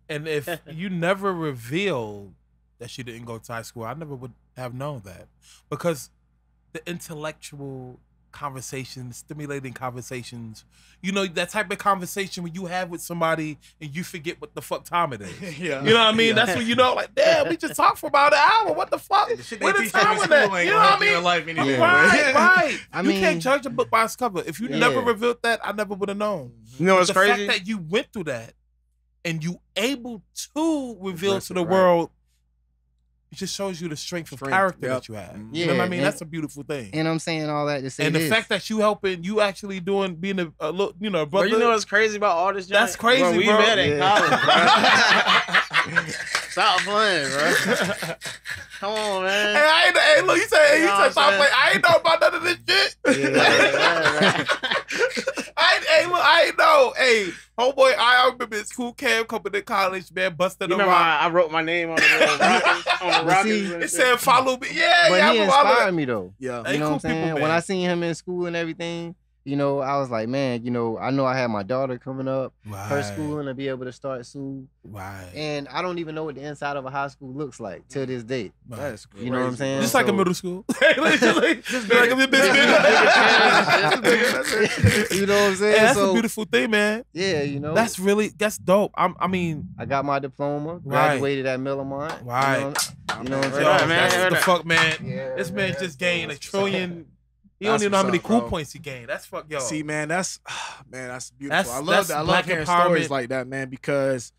And if you never revealed that she didn't go to high school, I never would have known that, because the intellectual conversations, stimulating conversations, you know, that type of conversation when you have with somebody and you forget what the fuck time it is. You know what I mean? That's when you know, like, damn, we just talked for about an hour. What the fuck? Where the time was that? You know what I mean? Life anyway. Right. I You mean, can't judge a book by its cover. If you never revealed that, I never would have known. You know what's the crazy? fact that you went through that and you able to reveal to the world, it just shows you the strength of character that you have. You know what I mean? That's a beautiful thing. And I'm saying all that to say And this. the fact that you helping, you actually being a brother. Bro, you know what's crazy about all this? That's crazy, bro. We met in college, bro. Stop playing, bro. Come on, man. Hey, look, he said stop playing. I ain't know about none of this shit. I ain't know. Hey, homeboy, I remember this Kool Kev coming to college, man, busting the rock. I wrote my name on the Rockets. It said follow me. Yeah, but yeah. he inspired me though. Yeah. You know what I'm saying? When I seen him in school and everything, you know, I was like, man, you know I had my daughter coming up, her schooling to be able to start soon. Right. And I don't even know what the inside of a high school looks like to this day. That's crazy. You know what I'm saying? Just like a middle school. Just like a bit bigger. You know what I'm saying? Hey, that's a beautiful thing, man. Yeah, you know. That's dope. I mean, I got my diploma, graduated at Millamont. Right. You know what I'm saying? Yo, man, what the fuck, man? Yeah, this man just gained $1 trillion. He That's don't even know how many what's up, cool bro. points he gained. That's fuck, yo. See, man, that's beautiful. That's- I love that's that. I love black hearing empowerment. stories like that, man, because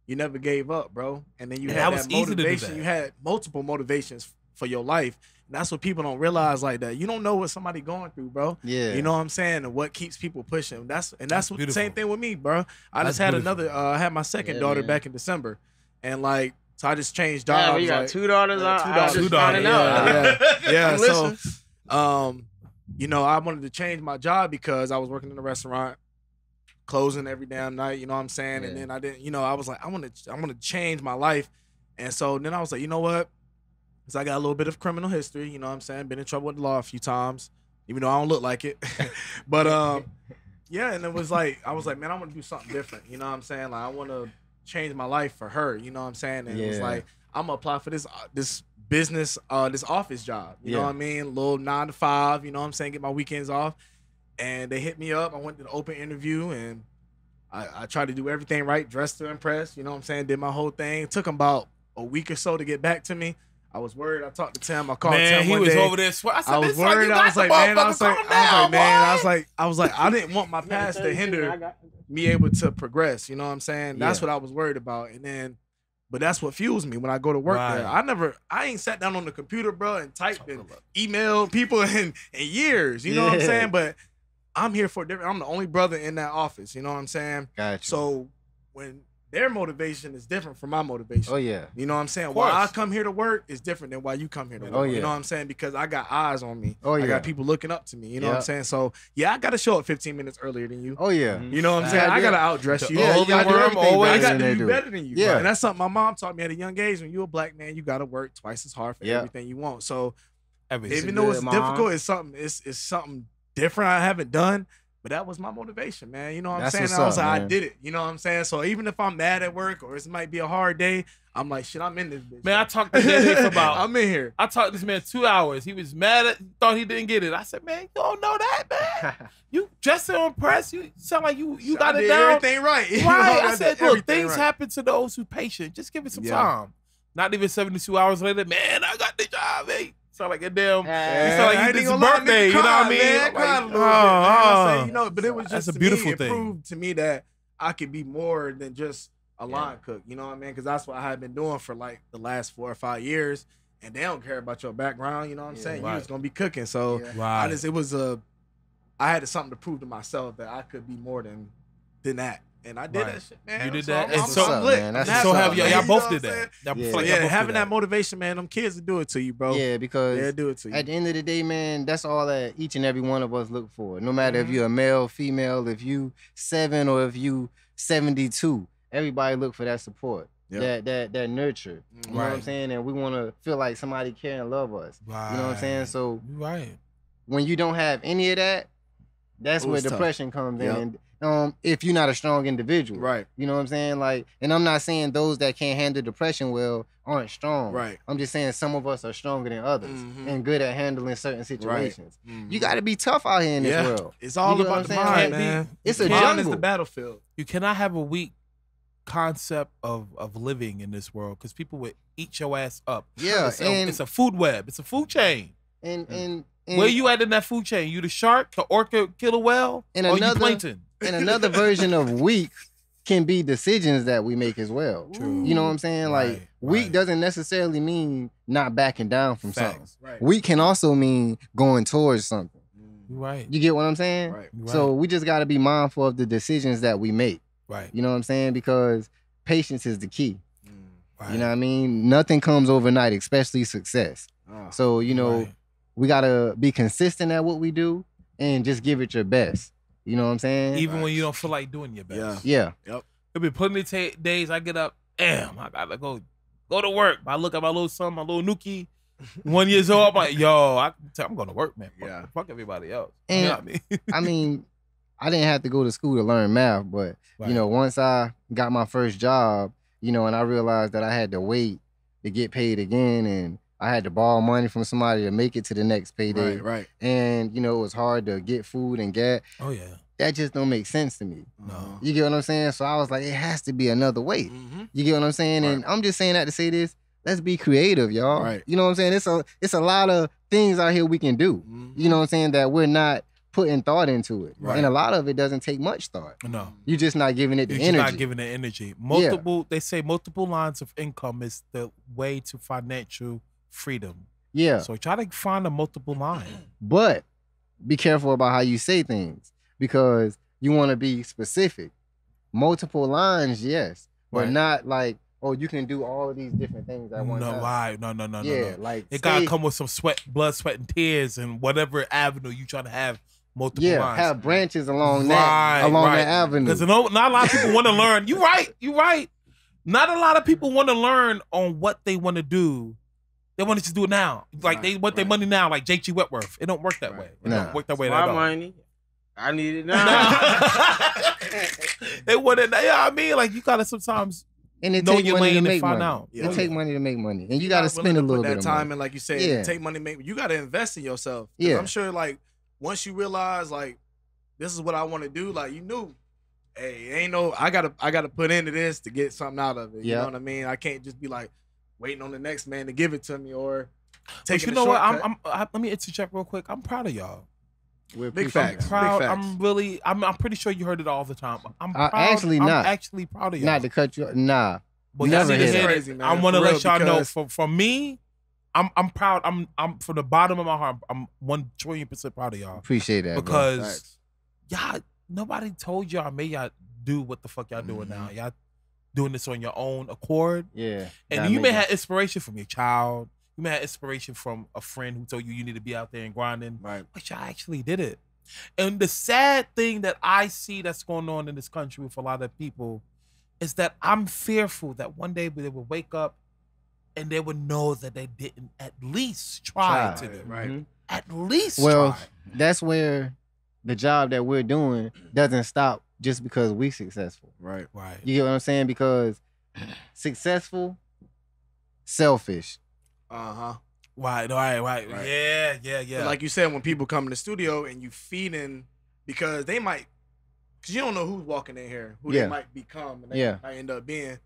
you never gave up, bro. And then you Yeah, had that that was easy to do motivation. that. You had multiple motivations for your life. And that's what people don't realize like that. You don't know what somebody going through, bro. Yeah. You know what I'm saying? And what keeps people pushing. That's what the beautiful. same thing with me, bro. I That's just had beautiful. another I had my second Yeah, daughter man. back in December. And like, so I just changed jobs. Damn, you got like, 2 daughters. yeah, I was Two just daughters, finding out. yeah. I'm So listening. you know, I wanted to change my job because I was working in a restaurant, closing every damn night, you know what I'm saying? And Yeah. then I didn't, you know, I was like, I want to change my life. And so then I was like, you know what? Because I got a little bit of criminal history, you know what I'm saying? Been in trouble with the law a few times, even though I don't look like it. But yeah, and it was like, I was like, man, I want to do something different, you know what I'm saying? Like I want to change my life for her, you know what I'm saying? And it was Yeah. like, I'm gonna apply for this business, this office job, you know Yeah. what I mean? Little 9 to 5, you know what I'm saying? Get my weekends off. And they hit me up. I went to the open interview and I tried to do everything right, dressed to impress, you know what I'm saying? Did my whole thing. It took them about a week or so to get back to me. I was worried. I talked to Tim. I called Man, Tim he one was day. over there. I was worried. I was like, man, I was like, I didn't want my past to hinder me able to progress. You know what I'm saying? That's Yeah. what I was worried about. And then, but that's what fuels me when I go to work there. I ain't sat down on the computer, bro, and typed and emailed people in years. You know what I'm Yeah. saying? But I'm here for different. I'm the only brother in that office. You know what I'm saying? Gotcha. So when their motivation is different from my motivation. Oh yeah. You know what I'm saying? Of Why I course. come here to work is different than why you come here to work. Oh, You yeah. know what I'm saying? Because I got eyes on me. Oh, I yeah. got people looking up to me. You know what I'm Yeah. saying? So yeah, I gotta show up 15 minutes earlier than you. Oh yeah. You know what I'm Yeah, saying? I yeah. gotta outdress you. Yeah, you Only gotta do worm everything always- I better got than to they do do. better than you. Yeah. Bro. And that's something my mom taught me at a young age. When you're a black man, you gotta work twice as hard for Yeah. everything you want. So Everything. even though it's good, Mom. difficult, it's something different I haven't done. But that was my motivation, man. You know what I'm That's saying? what's I was up, like, I man. did it. You know what I'm saying? So even if I'm mad at work or it might be a hard day, I'm like, shit, I'm in this bitch. Man, I talked to this for about. I'm in here. I talked to this man 2 hours. He was mad thought he didn't get it. I said, man, you don't know that, man. You dressed to impress. You sound like you got I it did down. everything right. You know, Right. I did said, look, everything things right. happen to those who patient. Just give it some Yeah. time. Not even 72 hours later, man, I got the job, hey. Sound like a damn. Yeah, you sound like I you ain't did gonna some lie, birthday. nigga You know what I cried, mean? Man, I Like, cried a little bit, man. I say, oh. you know, but it was just That's a to beautiful me, it thing. proved to me that I could be more than just a line cook. You know what I mean? Because that's what I had been doing for like the last 4 or 5 years, and they don't care about your background. You know what I'm saying? right. You was gonna be cooking, so Right. I had something to prove to myself that I could be more than that. And I did Right. that shit, man. You did So that. I'm, And I'm, so- I'm lit. man, that's I'm what's So happy, up, have y'all, man. y'all you know both what did I'm that. saying? Y'all Yeah. feel like Yeah, y'all both having did that motivation, man, them kids will do it to you, bro. Yeah, because Yeah, do it to you. at the end of the day, man, that's all that each and every one of us look for. No matter if you're a male, female, if you 7 or if you 72, everybody look for that support, Yeah. that nurture. You know what I'm Right. saying? And we want to feel like somebody care and love us. Right. You know what I'm saying? So You right. when you don't have any of that, that's Ooh, where it's tough. depression comes Yep. in. If you're not a strong individual. Right. You know what I'm saying? Like, and I'm not saying those that can't handle depression well aren't strong. Right. I'm just saying some of us are stronger than others Mhm. and good at handling certain situations. Mhm. You got to be tough out here in this Yeah. world. It's all You get what about the I'm saying? mind, Can't be- man. It's The a mind is jungle. the battlefield. You cannot have a weak concept of living in this world because people would eat your ass up. Yeah, It's a food web. It's a food chain. And Where you at in that food chain? You the shark, the orca, killer whale, And or you another- plankton? and another version of weak can be decisions that we make as well. True. You know what I'm saying? Like Right, weak right. doesn't necessarily mean not backing down from something. Facts. Right. Weak can also mean going towards something. You right. You get what I'm saying? Right. You So right. we just got to be mindful of the decisions that we make. Right. You know what I'm saying? Because patience is the key. Right. You know what I mean? Nothing comes overnight, especially success. Oh. So, you know, Right. we got to be consistent at what we do and just give it your best. You know what I'm saying? Even when you don't feel like doing your best. Yeah. Yeah. There'll be plenty of days I get up, damn, I gotta go to work. I look at my little son, my little Nuki. 1 year old, I'm like, yo, I'm going to work, man. Yeah. Fuck everybody else. And you know what I mean? I mean, I didn't have to go to school to learn math, but you know, once I got my first job, you know, and I realized that I had to wait to get paid again, and I had to borrow money from somebody to make it to the next payday. Right. And you know, it was hard to get food and gas. Oh yeah. That just don't make sense to me. No. You get what I'm saying? So I was like, it has to be another way. Mm-hmm. You get what I'm saying? And I'm just saying that to say this. Let's be creative, y'all. Right. You know what I'm saying? It's a lot of things out here we can do. Mm-hmm. You know what I'm saying? That we're not putting thought into it. Right. And a lot of it doesn't take much thought. No. You're just not giving it the energy. You're not giving it energy. They say multiple lines of income is the way to financial freedom. Yeah. So try to find a multiple line. But be careful about how you say things, because you want to be specific. Multiple lines, yes. But not like, oh, you can do all of these different things at one time. No. Yeah, like it gotta come with some blood, sweat, and tears, and whatever avenue you trying to have multiple lines. Have branches along that avenue. Because not a lot of people want to learn. You right. Not a lot of people want to learn on what they want to do. They want to just do it now. Like they want their money now, like J.G. Wentworth. It don't work that way. It don't work that way at all. My money. I need it now. They want it now. Yeah, I mean, like you gotta sometimes and it know take your money lane to and make find money. out. It take money to make money, and you got to spend a little bit of time. money. And like you said, take money to make. You got to invest in yourself. Yeah, I'm sure. Like once you realize, like this is what I want to do. Like you knew, hey, ain't no. I gotta put into this to get something out of it. You know what I mean? I can't just be like waiting on the next man to give it to me or taking. But you know what? Let me interject real quick. I'm proud of y'all. Big facts. I'm proud. Big facts. I'm pretty sure you heard it all the time. I'm proud. Actually I'm not. actually proud of y'all. Not to cut you. Nah. But never y'all see hear crazy, man. I want to let y'all know. For me, I'm proud. I'm from the bottom of my heart. I'm 1,000,000,000% proud of y'all. Appreciate that, because y'all. Nobody told y'all. Made y'all do what the fuck y'all doing now. Y'all doing this on your own accord. Yeah. And you may have inspiration from your child. You may have inspiration from a friend who told you need to be out there and grinding. Right. But y'all actually did it. And the sad thing that I see that's going on in this country with a lot of people is that I'm fearful that one day they will wake up and they would know that they didn't at least try to do it. Right. At least well, try. That's where the job that we're doing doesn't stop just because we're successful. Right. You get what I'm saying? Because successful, selfish. Right. Yeah. But like you said, when people come in the studio and you feeding, because you don't know who's walking in here, who they might become, and they might end up being.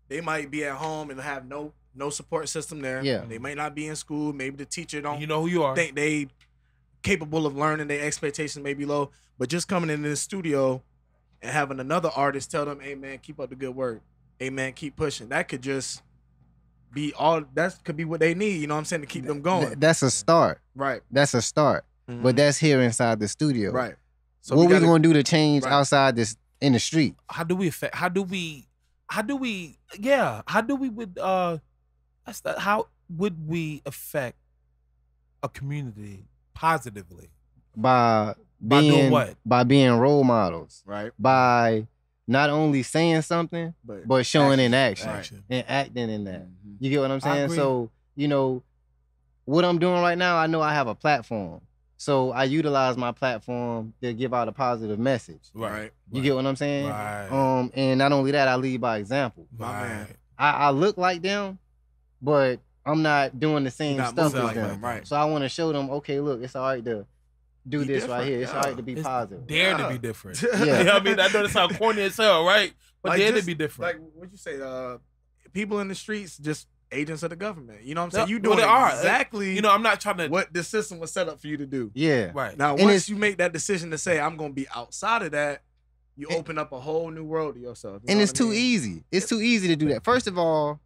They might be at home and have no support system there. Yeah. They might not be in school. Maybe the teacher don't. You know who you are. Think they capable of learning. Their expectations may be low, but just coming into the studio and having another artist tell them, "Hey man, keep up the good work. Hey man, keep pushing." That could just be all. That could be what they need. You know what I'm saying, to keep them going. That's a start. Right. That's a start. Mm-hmm. But that's here inside the studio. Right. So what we gonna do to change outside this in the street? How do we affect a community positively? By doing what? By being role models. Right. By not only saying something, but showing in action. And acting in that. Mm-hmm. You get what I'm saying? So, you know, what I'm doing right now, I know I have a platform. So I utilize my platform to give out a positive message. Right. You get what I'm saying? Right. And not only that, I lead by example. Right. I look like them, but I'm not doing the same stuff as them. Right. So I want to show them, okay, look, it's all right to do this right here. It's all right to be It's positive. Dare to be different. Yeah. You know what I mean? I know that sounds corny as hell, right? But Like dare to just, be different. Like what you say, people in the streets just agents of the government. You know what I'm saying? Yeah, You doing well, they are. exactly. You know, I'm not trying to. What the system was set up for you to do. Yeah. Right. Now, And once you make that decision to say I'm gonna be outside of that, you open up a whole new world to yourself. And it's too easy. It's too easy to do that. First of all,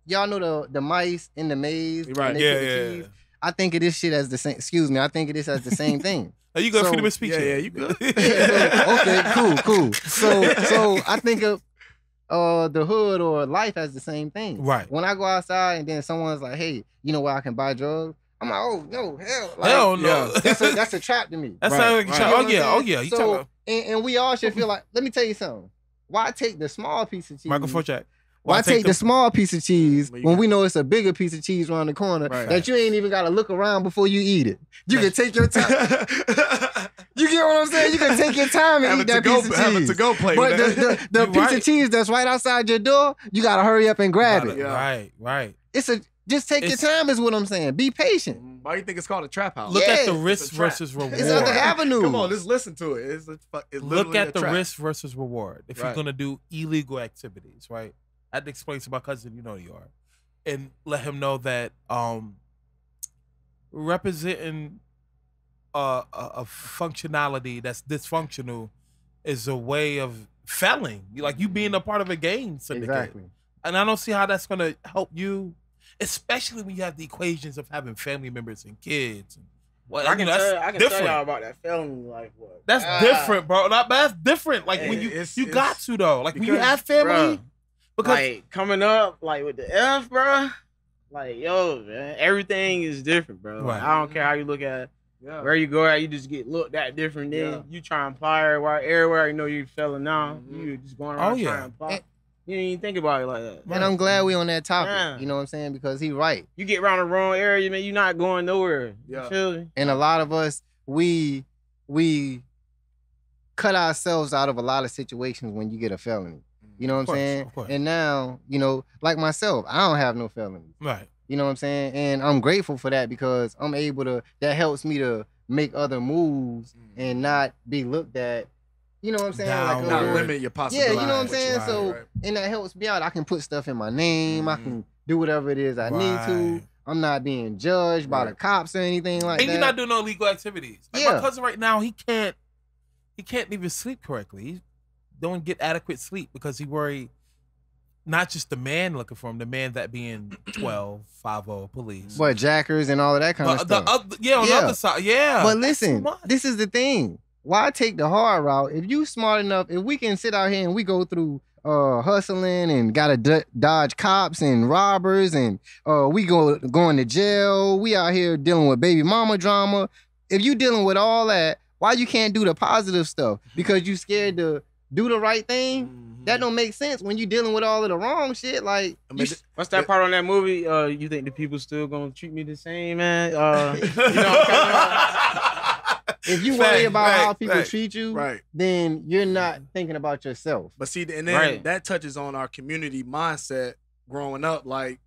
y'all know the mice in the maze. Right. when they put the keys? I think of this shit as the same. Excuse me. I think of this as the same thing. Are you good? Freedom of speech. Yeah, you good. Okay, cool. So I think of the hood or life as the same thing. Right. When I go outside and then someone's like, "Hey, you know where I can buy drugs?" I'm like, "Oh no, hell, like, Hell no. that's a trap to me." That's Right, how. right. You know Oh what I'm yeah. Oh saying? yeah. You So talking and we all should feel like. Let me tell you something. Why take the small piece of cheese? Michael Forchak. Why take the small piece of cheese when we know it's a bigger piece of cheese around the corner that you ain't even got to look around before you eat it? You can take your time. You get what I'm saying? You can take your time and eat that piece of cheese. Have a to-go plate. But the piece of cheese that's right outside your door, you got to hurry up and grab it. Right. Just take your time is what I'm saying. Be patient. Why do you think it's called a trap house? Look at the risk versus reward. It's other avenues. Come on, just listen to it. It's Look at the trap. risk versus reward. If you're going to do illegal activities, right? I had to explain to my cousin, you know you are, and let him know that representing a functionality that's dysfunctional is a way of failing. Like you being a part of a gang syndicate. Exactly. And I don't see how that's going to help you, especially when you have the equations of having family members and kids. Well, I can tell y'all about that family life. That's different, bro. That's different. Like when you got to though. Like when you have family, because like coming up, like with the F, bro. Like yo, man, everything is different, bro. Like, I don't care how you look at it. Yeah. Where you go at, you just get looked at different. Then you try and apply everywhere. You know you're felling now. You just going around trying to apply. You didn't even think about it like that. And I'm glad we on that topic. You know what I'm saying? Because he right. You get around the wrong area, man, you're not going nowhere. You feel me? And a lot of us, we cut ourselves out of a lot of situations when you get a felony. You know what I'm saying? Of course. And now, you know, like myself, I don't have no felonies. Right. You know what I'm saying? And I'm grateful for that because I'm able to, that helps me to make other moves and not be looked at. You know what I'm saying? Like not limit your possibilities. Yeah, you know what I'm saying? So, and that helps me out. I can put stuff in my name. I can do whatever it is I need to. I'm not being judged by the cops or anything like that. And you're not doing no illegal activities. Like my cousin right now, he can't even sleep correctly. He don't get adequate sleep because he worried not just the man looking for him, the man that being 12, 5-0 police. But jackers and all of that kind of stuff. On the other side, But listen, this is the thing. Why take the hard route? If you smart enough, if we can sit out here and we go through hustling and gotta dodge cops and robbers and we going to jail, we out here dealing with baby mama drama. If you dealing with all that, why you can't do the positive stuff? Because you scared to do the right thing? That don't make sense when you dealing with all of the wrong shit. Like, what's that part on that movie? You think the people still gonna treat me the same, man? You know, if you worry about how people treat you, then you're not thinking about yourself. But see, and then that touches on our community mindset growing up. Like,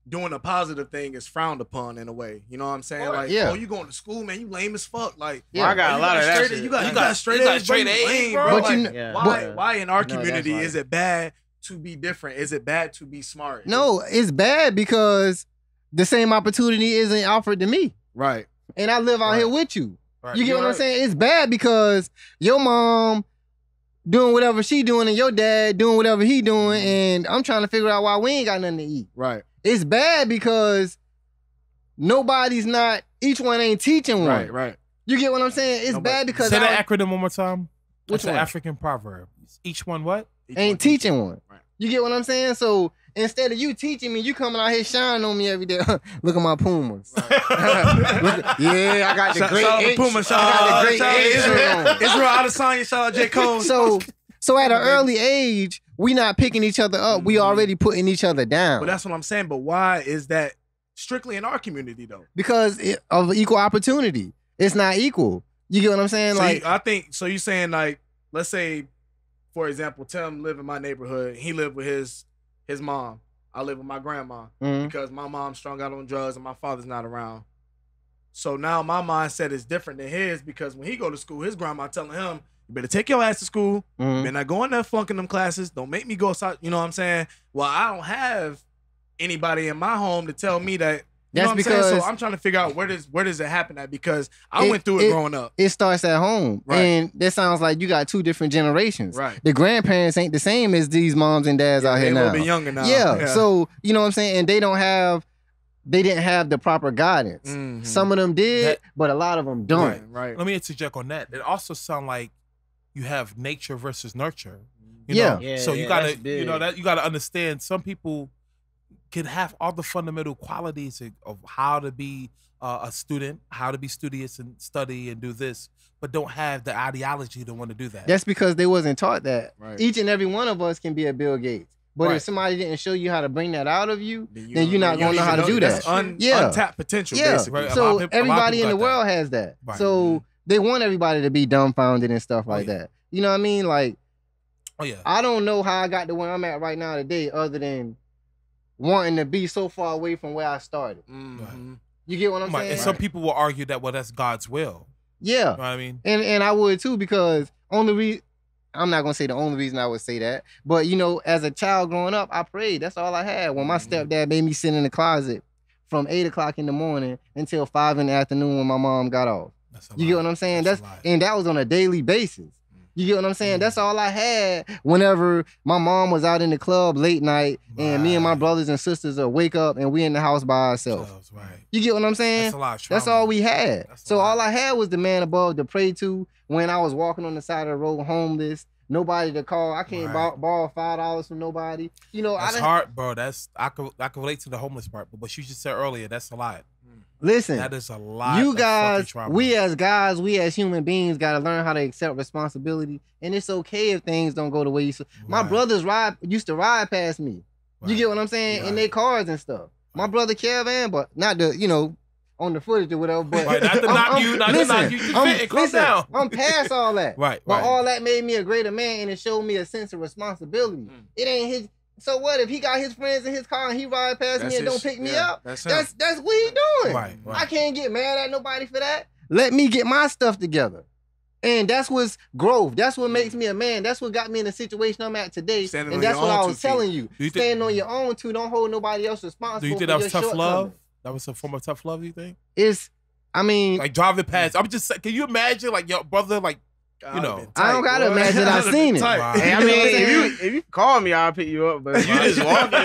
doing a positive thing is frowned upon in a way. You know what I'm saying? Like, oh, you going to school, man, you lame as fuck. Like, I got a lot of that shit. You got straight A's, bro. Like, why in our community is it bad to be different? Is it bad to be smart? No, it's bad because the same opportunity isn't offered to me. Right. And I live out here with you. Right. You get what I'm saying? It's bad because your mom doing whatever she doing and your dad doing whatever he doing, and I'm trying to figure out why we ain't got nothing to eat. Right. It's bad because each one ain't teaching one. Right. You get what I'm saying? It's bad because say that acronym one more time. Which one? An African proverb. Each one what? Ain't teaching one. Right. You get what I'm saying? So instead of you teaching me, you coming out here shining on me every day. Look at my Pumas. Right. I got the Great Apes. Pumas. Israel Adesanya, shout out J. Cole. So at an early age, we not picking each other up. We already putting each other down. But that's what I'm saying. But why is that strictly in our community though? Because of equal opportunity. It's not equal. You get what I'm saying? So like, I think so. You saying like, let's say, for example, Tim live in my neighborhood. He lived with his mom. I live with my grandma because my mom's strung out on drugs and my father's not around. So now my mindset is different than his because when he go to school, his grandma telling him, you better take your ass to school. You better not go in there flunking them classes. Don't make me go outside. You know what I'm saying? Well, I don't have anybody in my home to tell me that. You know what I'm saying? So I'm trying to figure out where does it happen at because I went through it growing up. It starts at home. Right. And that sounds like you got two different generations. Right. The grandparents ain't the same as these moms and dads out here now. They're a little bit younger now. Yeah. So, you know what I'm saying? And they didn't have the proper guidance. Some of them did, but a lot of them don't. Right. Let me interject on that. It also sounds like you have nature versus nurture. You know? Yeah. So you gotta, you gotta understand some people can have all the fundamental qualities of how to be a student, how to be studious and study and do this, but don't have the ideology to want to do that. That's because they wasn't taught that. Right. Each and every one of us can be a Bill Gates. But if somebody didn't show you how to bring that out of you, then you're not going to know how to do that. Untapped potential, basically. Right. So everybody in the world has that. Right. So they want everybody to be dumbfounded and stuff like that. You know what I mean? Like, I don't know how I got to where I'm at right now today other than wanting to be so far away from where I started. Mm-hmm. You get what I'm saying? And some people will argue that, well, that's God's will. Yeah. You know what I mean? And I would too, because I'm not gonna say the only reason I would say that, but you know, as a child growing up, I prayed. That's all I had. When my stepdad made me sit in the closet from 8 o'clock in the morning until 5 in the afternoon when my mom got off. You get what I'm saying? And that was on a daily basis. You get what I'm saying? That's all I had whenever my mom was out in the club late night and me and my brothers and sisters would wake up and we in the house by ourselves. You get what I'm saying? That's a lot of trauma. That's all we had. So all I had was the man above to pray to when I was walking on the side of the road homeless. Nobody to call. I can't borrow $5 from nobody. You know, that's hard, bro. I can relate to the homeless part, but what you just said earlier, that's a lot. Listen, that is a lot. You guys, we as human beings, got to learn how to accept responsibility, and it's okay if things don't go the way you. My brothers used to ride past me. You get what I'm saying? In their cars and stuff. My brother Kev, but not the on the footage or whatever. But not to knock you, not to knock you. Calm down. I'm past all that. But all that made me a greater man, and it showed me a sense of responsibility. It ain't his. So what if he got his friends in his car and he ride past me and don't pick me up? That's what he doing. Right. I can't get mad at nobody for that. Let me get my stuff together. And that's what's growth. That's what makes me a man. That's what got me in the situation I'm at today. And that's what I was telling you. Stand on your own two. Don't hold nobody else responsible. Do you think that was tough love? That was a form of tough love, you think? Like driving past. I'm just saying, can you imagine like your brother, like, you know? I don't gotta imagine I've seen it. Hey, I mean, if you call me, I'll pick you up. But if you just walking,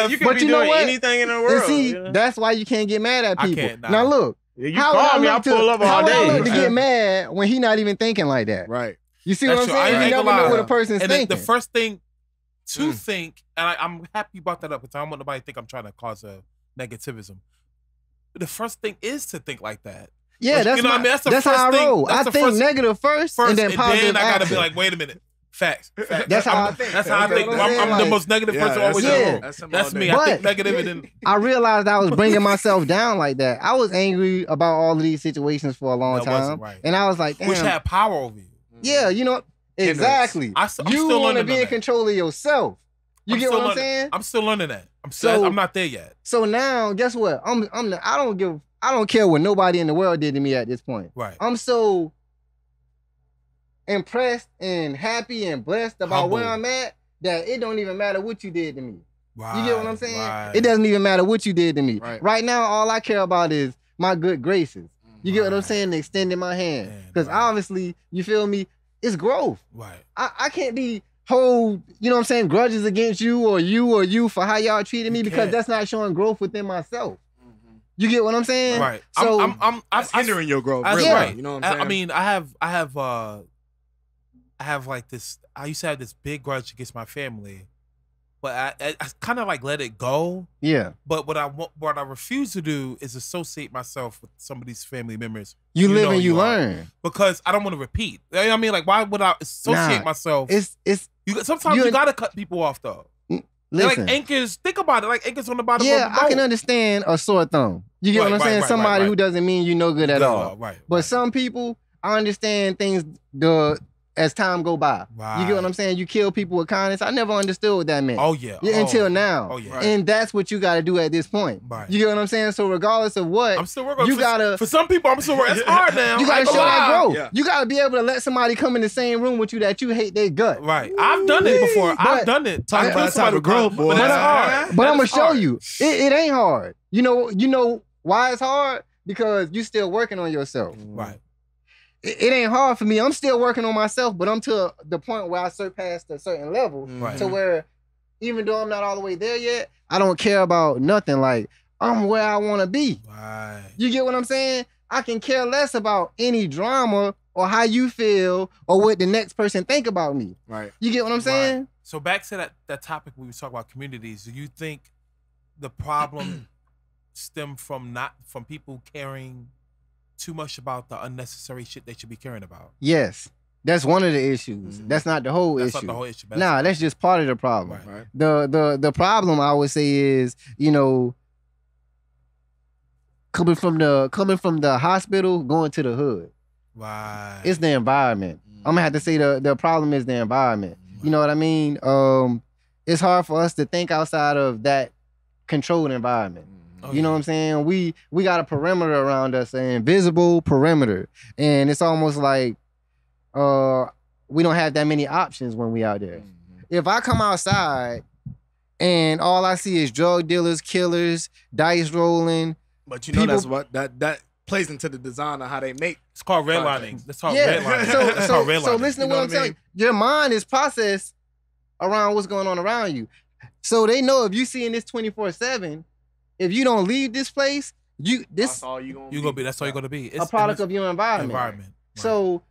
you can be doing anything in the world. And see, that's why you can't get mad at people. Now look, you call me, I'll pull up all day. How I look to get mad when he not even thinking like that? Right. You see what I'm saying? You never know what a person's thinking. The first thing to think, and I'm happy you brought that up because I don't want nobody to think I'm trying to cause a negativism. The first thing is to think like that. Yeah, that's how I roll. I think negative first and then positive. And then I gotta be like, wait a minute. Facts. That's how I think. That's how I think. I'm the most negative person always in the room. That's me. I think negative and then I realized I was bringing myself down like that. I was angry about all of these situations for a long time. And I was like, damn. Which had power over you. Yeah, you know, exactly. You want to be in control of yourself. You get what I'm saying? I'm still learning that. I'm not there yet. So now, guess what? I don't care what nobody in the world did to me at this point. Right. I'm so impressed and happy and blessed about where I'm at that it don't even matter what you did to me. Right. You get what I'm saying? Right. It doesn't even matter what you did to me. Right now, all I care about is my good graces. You get what I'm saying? Extending my hand. Because obviously, you feel me? It's growth. Right. I can't be hold, you know what I'm saying, grudges against you or you for how y'all treated me because that's not showing growth within myself. You get what I'm saying? Right. So I'm hindering your growth. Really. Right. You know what I'm saying? I mean, I have like this. I used to have this big grudge against my family, but I kind of like let it go. Yeah. But what I refuse to do is associate myself with some of these family members. You live and you learn. Because I don't want to repeat. You know what I mean? Like, why would I associate myself? Sometimes you gotta cut people off though. Listen, like anchors, think about it. Like anchors on the bottom of the boat. I can understand a sore thumb. You get what I'm saying? Somebody who doesn't mean you no good at all. But some people, I understand things as time go by. You get what I'm saying? You kill people with kindness. I never understood what that meant. Oh yeah. Until now. Oh yeah. And that's what you got to do at this point. You get what I'm saying? So regardless of what, I'm still working. You gotta. For some people, I'm still working. It's hard now. You gotta show that growth. Yeah. You gotta be able to let somebody come in the same room with you that you hate their gut. Right. I've done it before. I've done it. Talking about the type of growth, boy. But I'm gonna show you. It ain't hard. You know why it's hard? Because you still working on yourself. Right. It ain't hard for me. I'm still working on myself, but I'm to the point where I surpassed a certain level to where even though I'm not all the way there yet, I don't care about nothing. Like, I'm where I want to be. Right. You get what I'm saying? I can care less about any drama or how you feel or what the next person think about me. Right. You get what I'm saying? So back to that topic we were talking about communities. Do you think the problem stem from people caring too much about the unnecessary shit they should be caring about? Yes. That's one of the issues. That's not the whole issue. That's not the whole issue. Nah, that's just part of the problem. Right. The problem I would say is, coming from the hospital, going to the hood. Right. It's the environment. I'm gonna have to say the problem is the environment. You know what I mean? It's hard for us to think outside of that controlled environment. You know what I'm saying? We got a perimeter around us, an invisible perimeter. And it's almost like we don't have that many options when we out there. If I come outside and all I see is drug dealers, killers, dice rolling. But that's what that plays into the design of how they make. It's called redlining. That's called redlining. So listen to what I'm telling you. Your mind is processed around what's going on around you. So they know if you seeing this 24/7, if you don't leave this place, that's all you're gonna be. That's all you're gonna be. It's a product of your environment. Right. So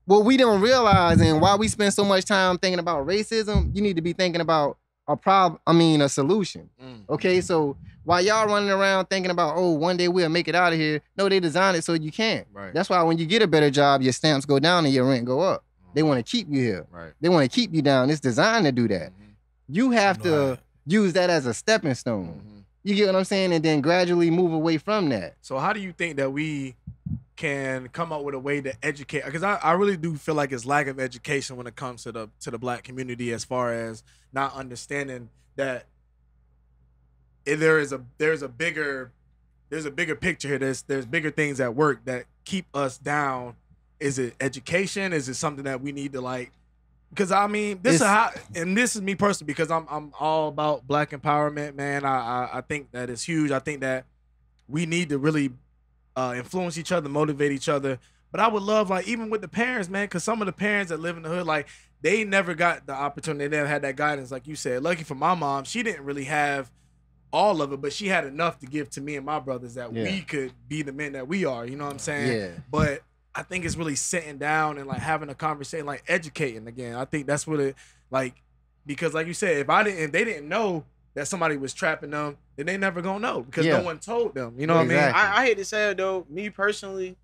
what we don't realize, and why we spend so much time thinking about racism, you need to be thinking about a solution. Okay, so while y'all running around thinking about, one day we'll make it out of here, no, they designed it so you can't. Right. That's why when you get a better job, your stamps go down and your rent go up. They want to keep you here. Right. They want to keep you down. It's designed to do that. You have to use that as a stepping stone. You get what I'm saying? And then gradually move away from that. So how do you think that we can come up with a way to educate? Because I really do feel like it's lack of education when it comes to the Black community, as far as not understanding that there's a bigger picture here. There's bigger things at work that keep us down. Is it education? Is it something that we need to because this is me personally, because I'm all about Black empowerment, man. I think that it's huge. I think that we need to really influence each other, motivate each other. But I would love, even with the parents, man, because some of the parents that live in the hood, they never got the opportunity. They never had that guidance, like you said. Lucky for my mom, she didn't really have all of it, but she had enough to give to me and my brothers that we could be the men that we are. You know what I'm saying? Yeah. But I think it's really sitting down and having a conversation, educating again. I think that's what it because like you said, if they didn't know that somebody was trapping them, then they never gonna know, because no one told them. You know what I mean? I hate to say it though, me personally,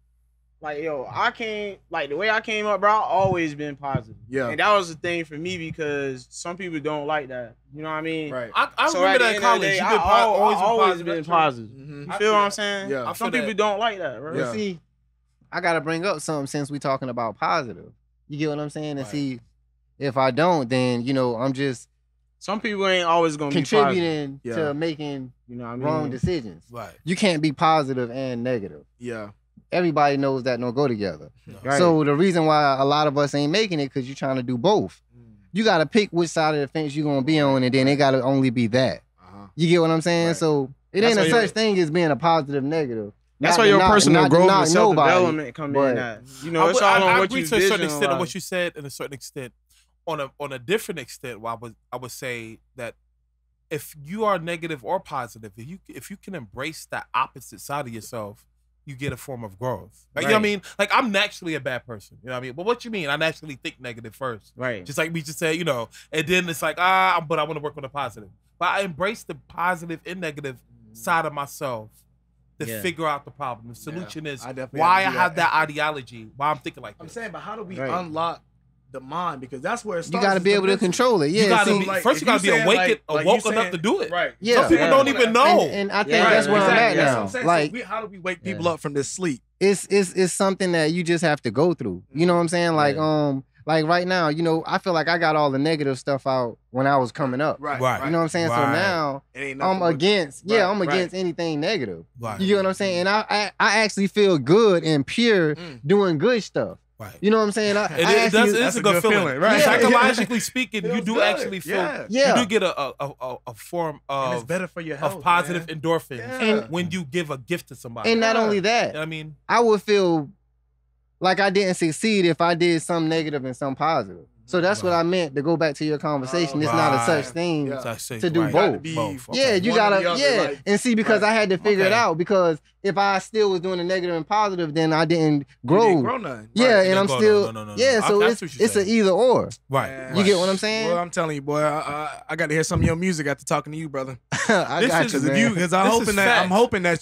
I came, the way I came up, bro, I always been positive. Yeah. And that was the thing for me, because some people don't like that. You know what I mean? Right. I remember that in college. I've always been positive. Mm-hmm. You feel what I'm saying? Yeah. Some people don't like that, bro. Yeah. See, I gotta bring up something since we talking about positive. You get what I'm saying? And see, if I don't, then I'm just some people ain't always gonna contributing be to making wrong decisions. Right. You can't be positive and negative. Yeah. Everybody knows that don't go together. No. Right. So the reason why a lot of us ain't making it, because you're trying to do both. You got to pick which side of the fence you're going to be on, and then it got to only be that. You get what I'm saying? Right. So it ain't a such thing as being a positive negative. That's where your personal growth and self-development come in at. It's all on what you agree to a certain extent of what you said, and a certain extent. On a different extent, I would say that if you are negative or positive, if you can embrace that opposite side of yourself, you get a form of growth. You know what I mean? I'm naturally a bad person. You know what I mean? But what you mean? I naturally think negative first. Right. Just like we just said, and then it's but I want to work on the positive. But I embrace the positive and negative side of myself to figure out the problem. The solution is why I have that ideology, why I'm thinking like this. I'm saying, but how do we unlock the mind? Because that's where it starts. You got to be able to control it. Yeah, you gotta be, first you got to be awoke enough to do it. Right. Yeah. Some people don't even know. And I think that's where I'm at now. So how do we wake people up from this sleep? It's something that you just have to go through. You know what I'm saying? Like right now, I feel like I got all the negative stuff out when I was coming up. Right. You know what I'm saying? So now I'm against anything negative. Right. You get what I'm saying? And I actually feel good and pure doing good stuff. Right. You know what I'm saying? It's a good feeling. Right. Psychologically speaking, you do actually feel. Yeah. You do get a form of. And it's better for your health, of positive man. endorphins when you give a gift to somebody. And not only that, you know what I mean, I would feel like I didn't succeed if I did some negative and some positive. So that's what I meant to go back to your conversation. It's not a such thing to do both. Yeah, you gotta, and see, because I had to figure it out, because if I still was doing the negative and positive, then I didn't grow. You didn't grow nothing. Yeah, and I'm still, so it's an either or. Right. You get what I'm saying? Well, I'm telling you, boy, I got to hear some of your music after talking to you, brother. I got you, man. Because I'm hoping that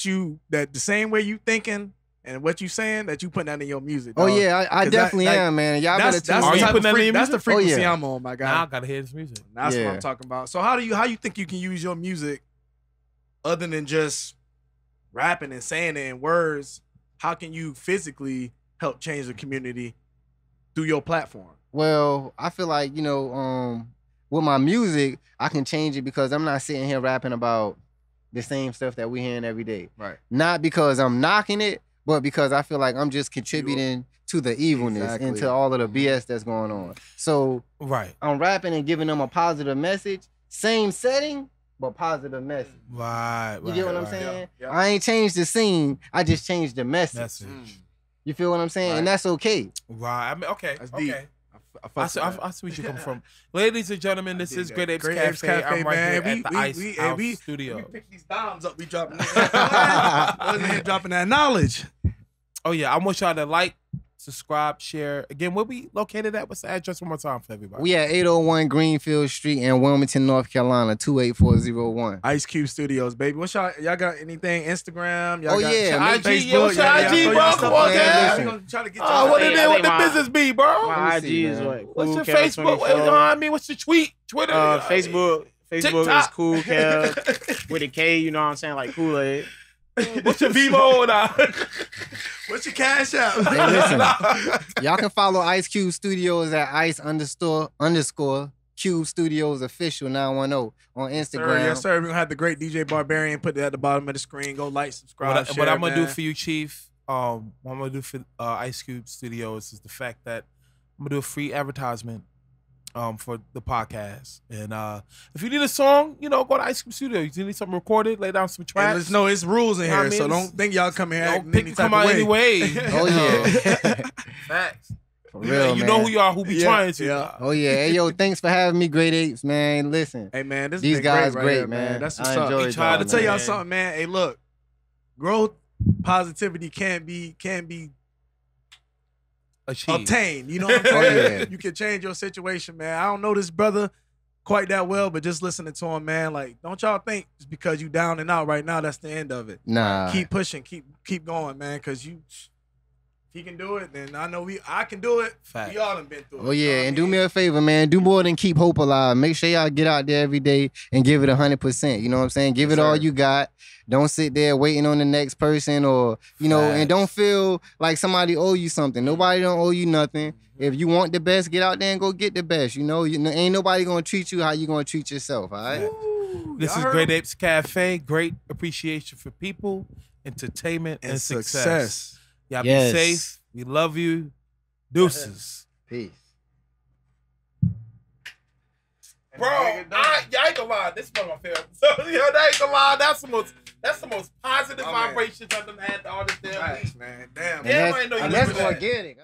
the same way you thinking and what you saying, that you putting that in your music. Oh yeah, I definitely am, man. Y'all better tune in. That's the frequency I'm on, my guy. Now I gotta hear this music. That's what I'm talking about. So how you think you can use your music other than just rapping and saying it in words? How can you physically help change the community through your platform? Well, I feel like, with my music, I can change it because I'm not sitting here rapping about the same stuff that we hearing every day. Right. Not because I'm knocking it, but because I feel like I'm just contributing to the evilness and to all of the BS that's going on. So I'm rapping and giving them a positive message. Same setting, but positive message. Right. You get what I'm saying? Yeah. I ain't changed the scene. I just changed the message. You feel what I'm saying? And that's okay. Right. I mean, okay. That's deep. I see where you come from. Ladies and gentlemen, this is Great Apes Cafe. I'm right here at the Ice House Studio. We pick these dimes up. We dropping dropping that knowledge. Oh, yeah. I want y'all to like, subscribe, share. Again, where we located at? What's the address one more time for everybody? We at 801 Greenfield Street in Wilmington, North Carolina, 28401. Ice Cube Studios, baby. What's y'all got anything? Instagram? Y'all got IG? What's your IG, bro? Come on, man. What it is? What the business be, bro? My IG is what? What's your Facebook? What's your tweet? Twitter? Facebook is Kool Kev with a K, you know what I'm saying? Like Kool-Aid. What's your Vivo? What's your cash out? Hey, listen, y'all can follow Ice Cube Studios at ice__ Cube Studios Official 910 on Instagram. Yes, sir. We're going to have the great DJ Barbarian put it at the bottom of the screen. Go like, subscribe, share, what I'm going to do for you, Chief, what I'm going to do for Ice Cube Studios is the fact that I'm going to do a free advertisement for the podcast. And if you need a song, go to Ice Cube Studios. You need something recorded, lay down some tracks. No, it's rules in here, so don't think y'all come here acting any type of way. Anyway. Oh, yeah. Facts. For real, you know who you are, who be trying to. Yeah. Oh, yeah. Hey, yo, thanks for having me, Great Apes, man. Listen. Hey, man, these guys great, here, man. That's what's I up. enjoyed Trying to tell y'all something, man. Hey, look, growth, positivity can be obtained. You know what I'm saying? You can change your situation, man. I don't know this brother quite that well, but just listening to him, man, like, don't y'all think just because you down and out right now, that's the end of it. Nah. Keep pushing, keep going, man, because he can do it, then I know I can do it. We all done been through it. Oh, yeah, and do me a favor, man. Do more than keep hope alive. Make sure y'all get out there every day and give it 100%. You know what I'm saying? Give it all you got. Don't sit there waiting on the next person or, and don't feel like somebody owe you something. Nobody don't owe you nothing. If you want the best, get out there and go get the best. Ain't nobody going to treat you how you going to treat yourself, all right? This is Great Apes Cafe. Great appreciation for people, entertainment, and success. Y'all be safe. We love you. Deuces. Peace. Bro, I ain't gonna lie. This is one of my favorite episodes. I ain't gonna lie. That's the most positive vibrations I've done had to all this damn week. Man, damn. And that's organic.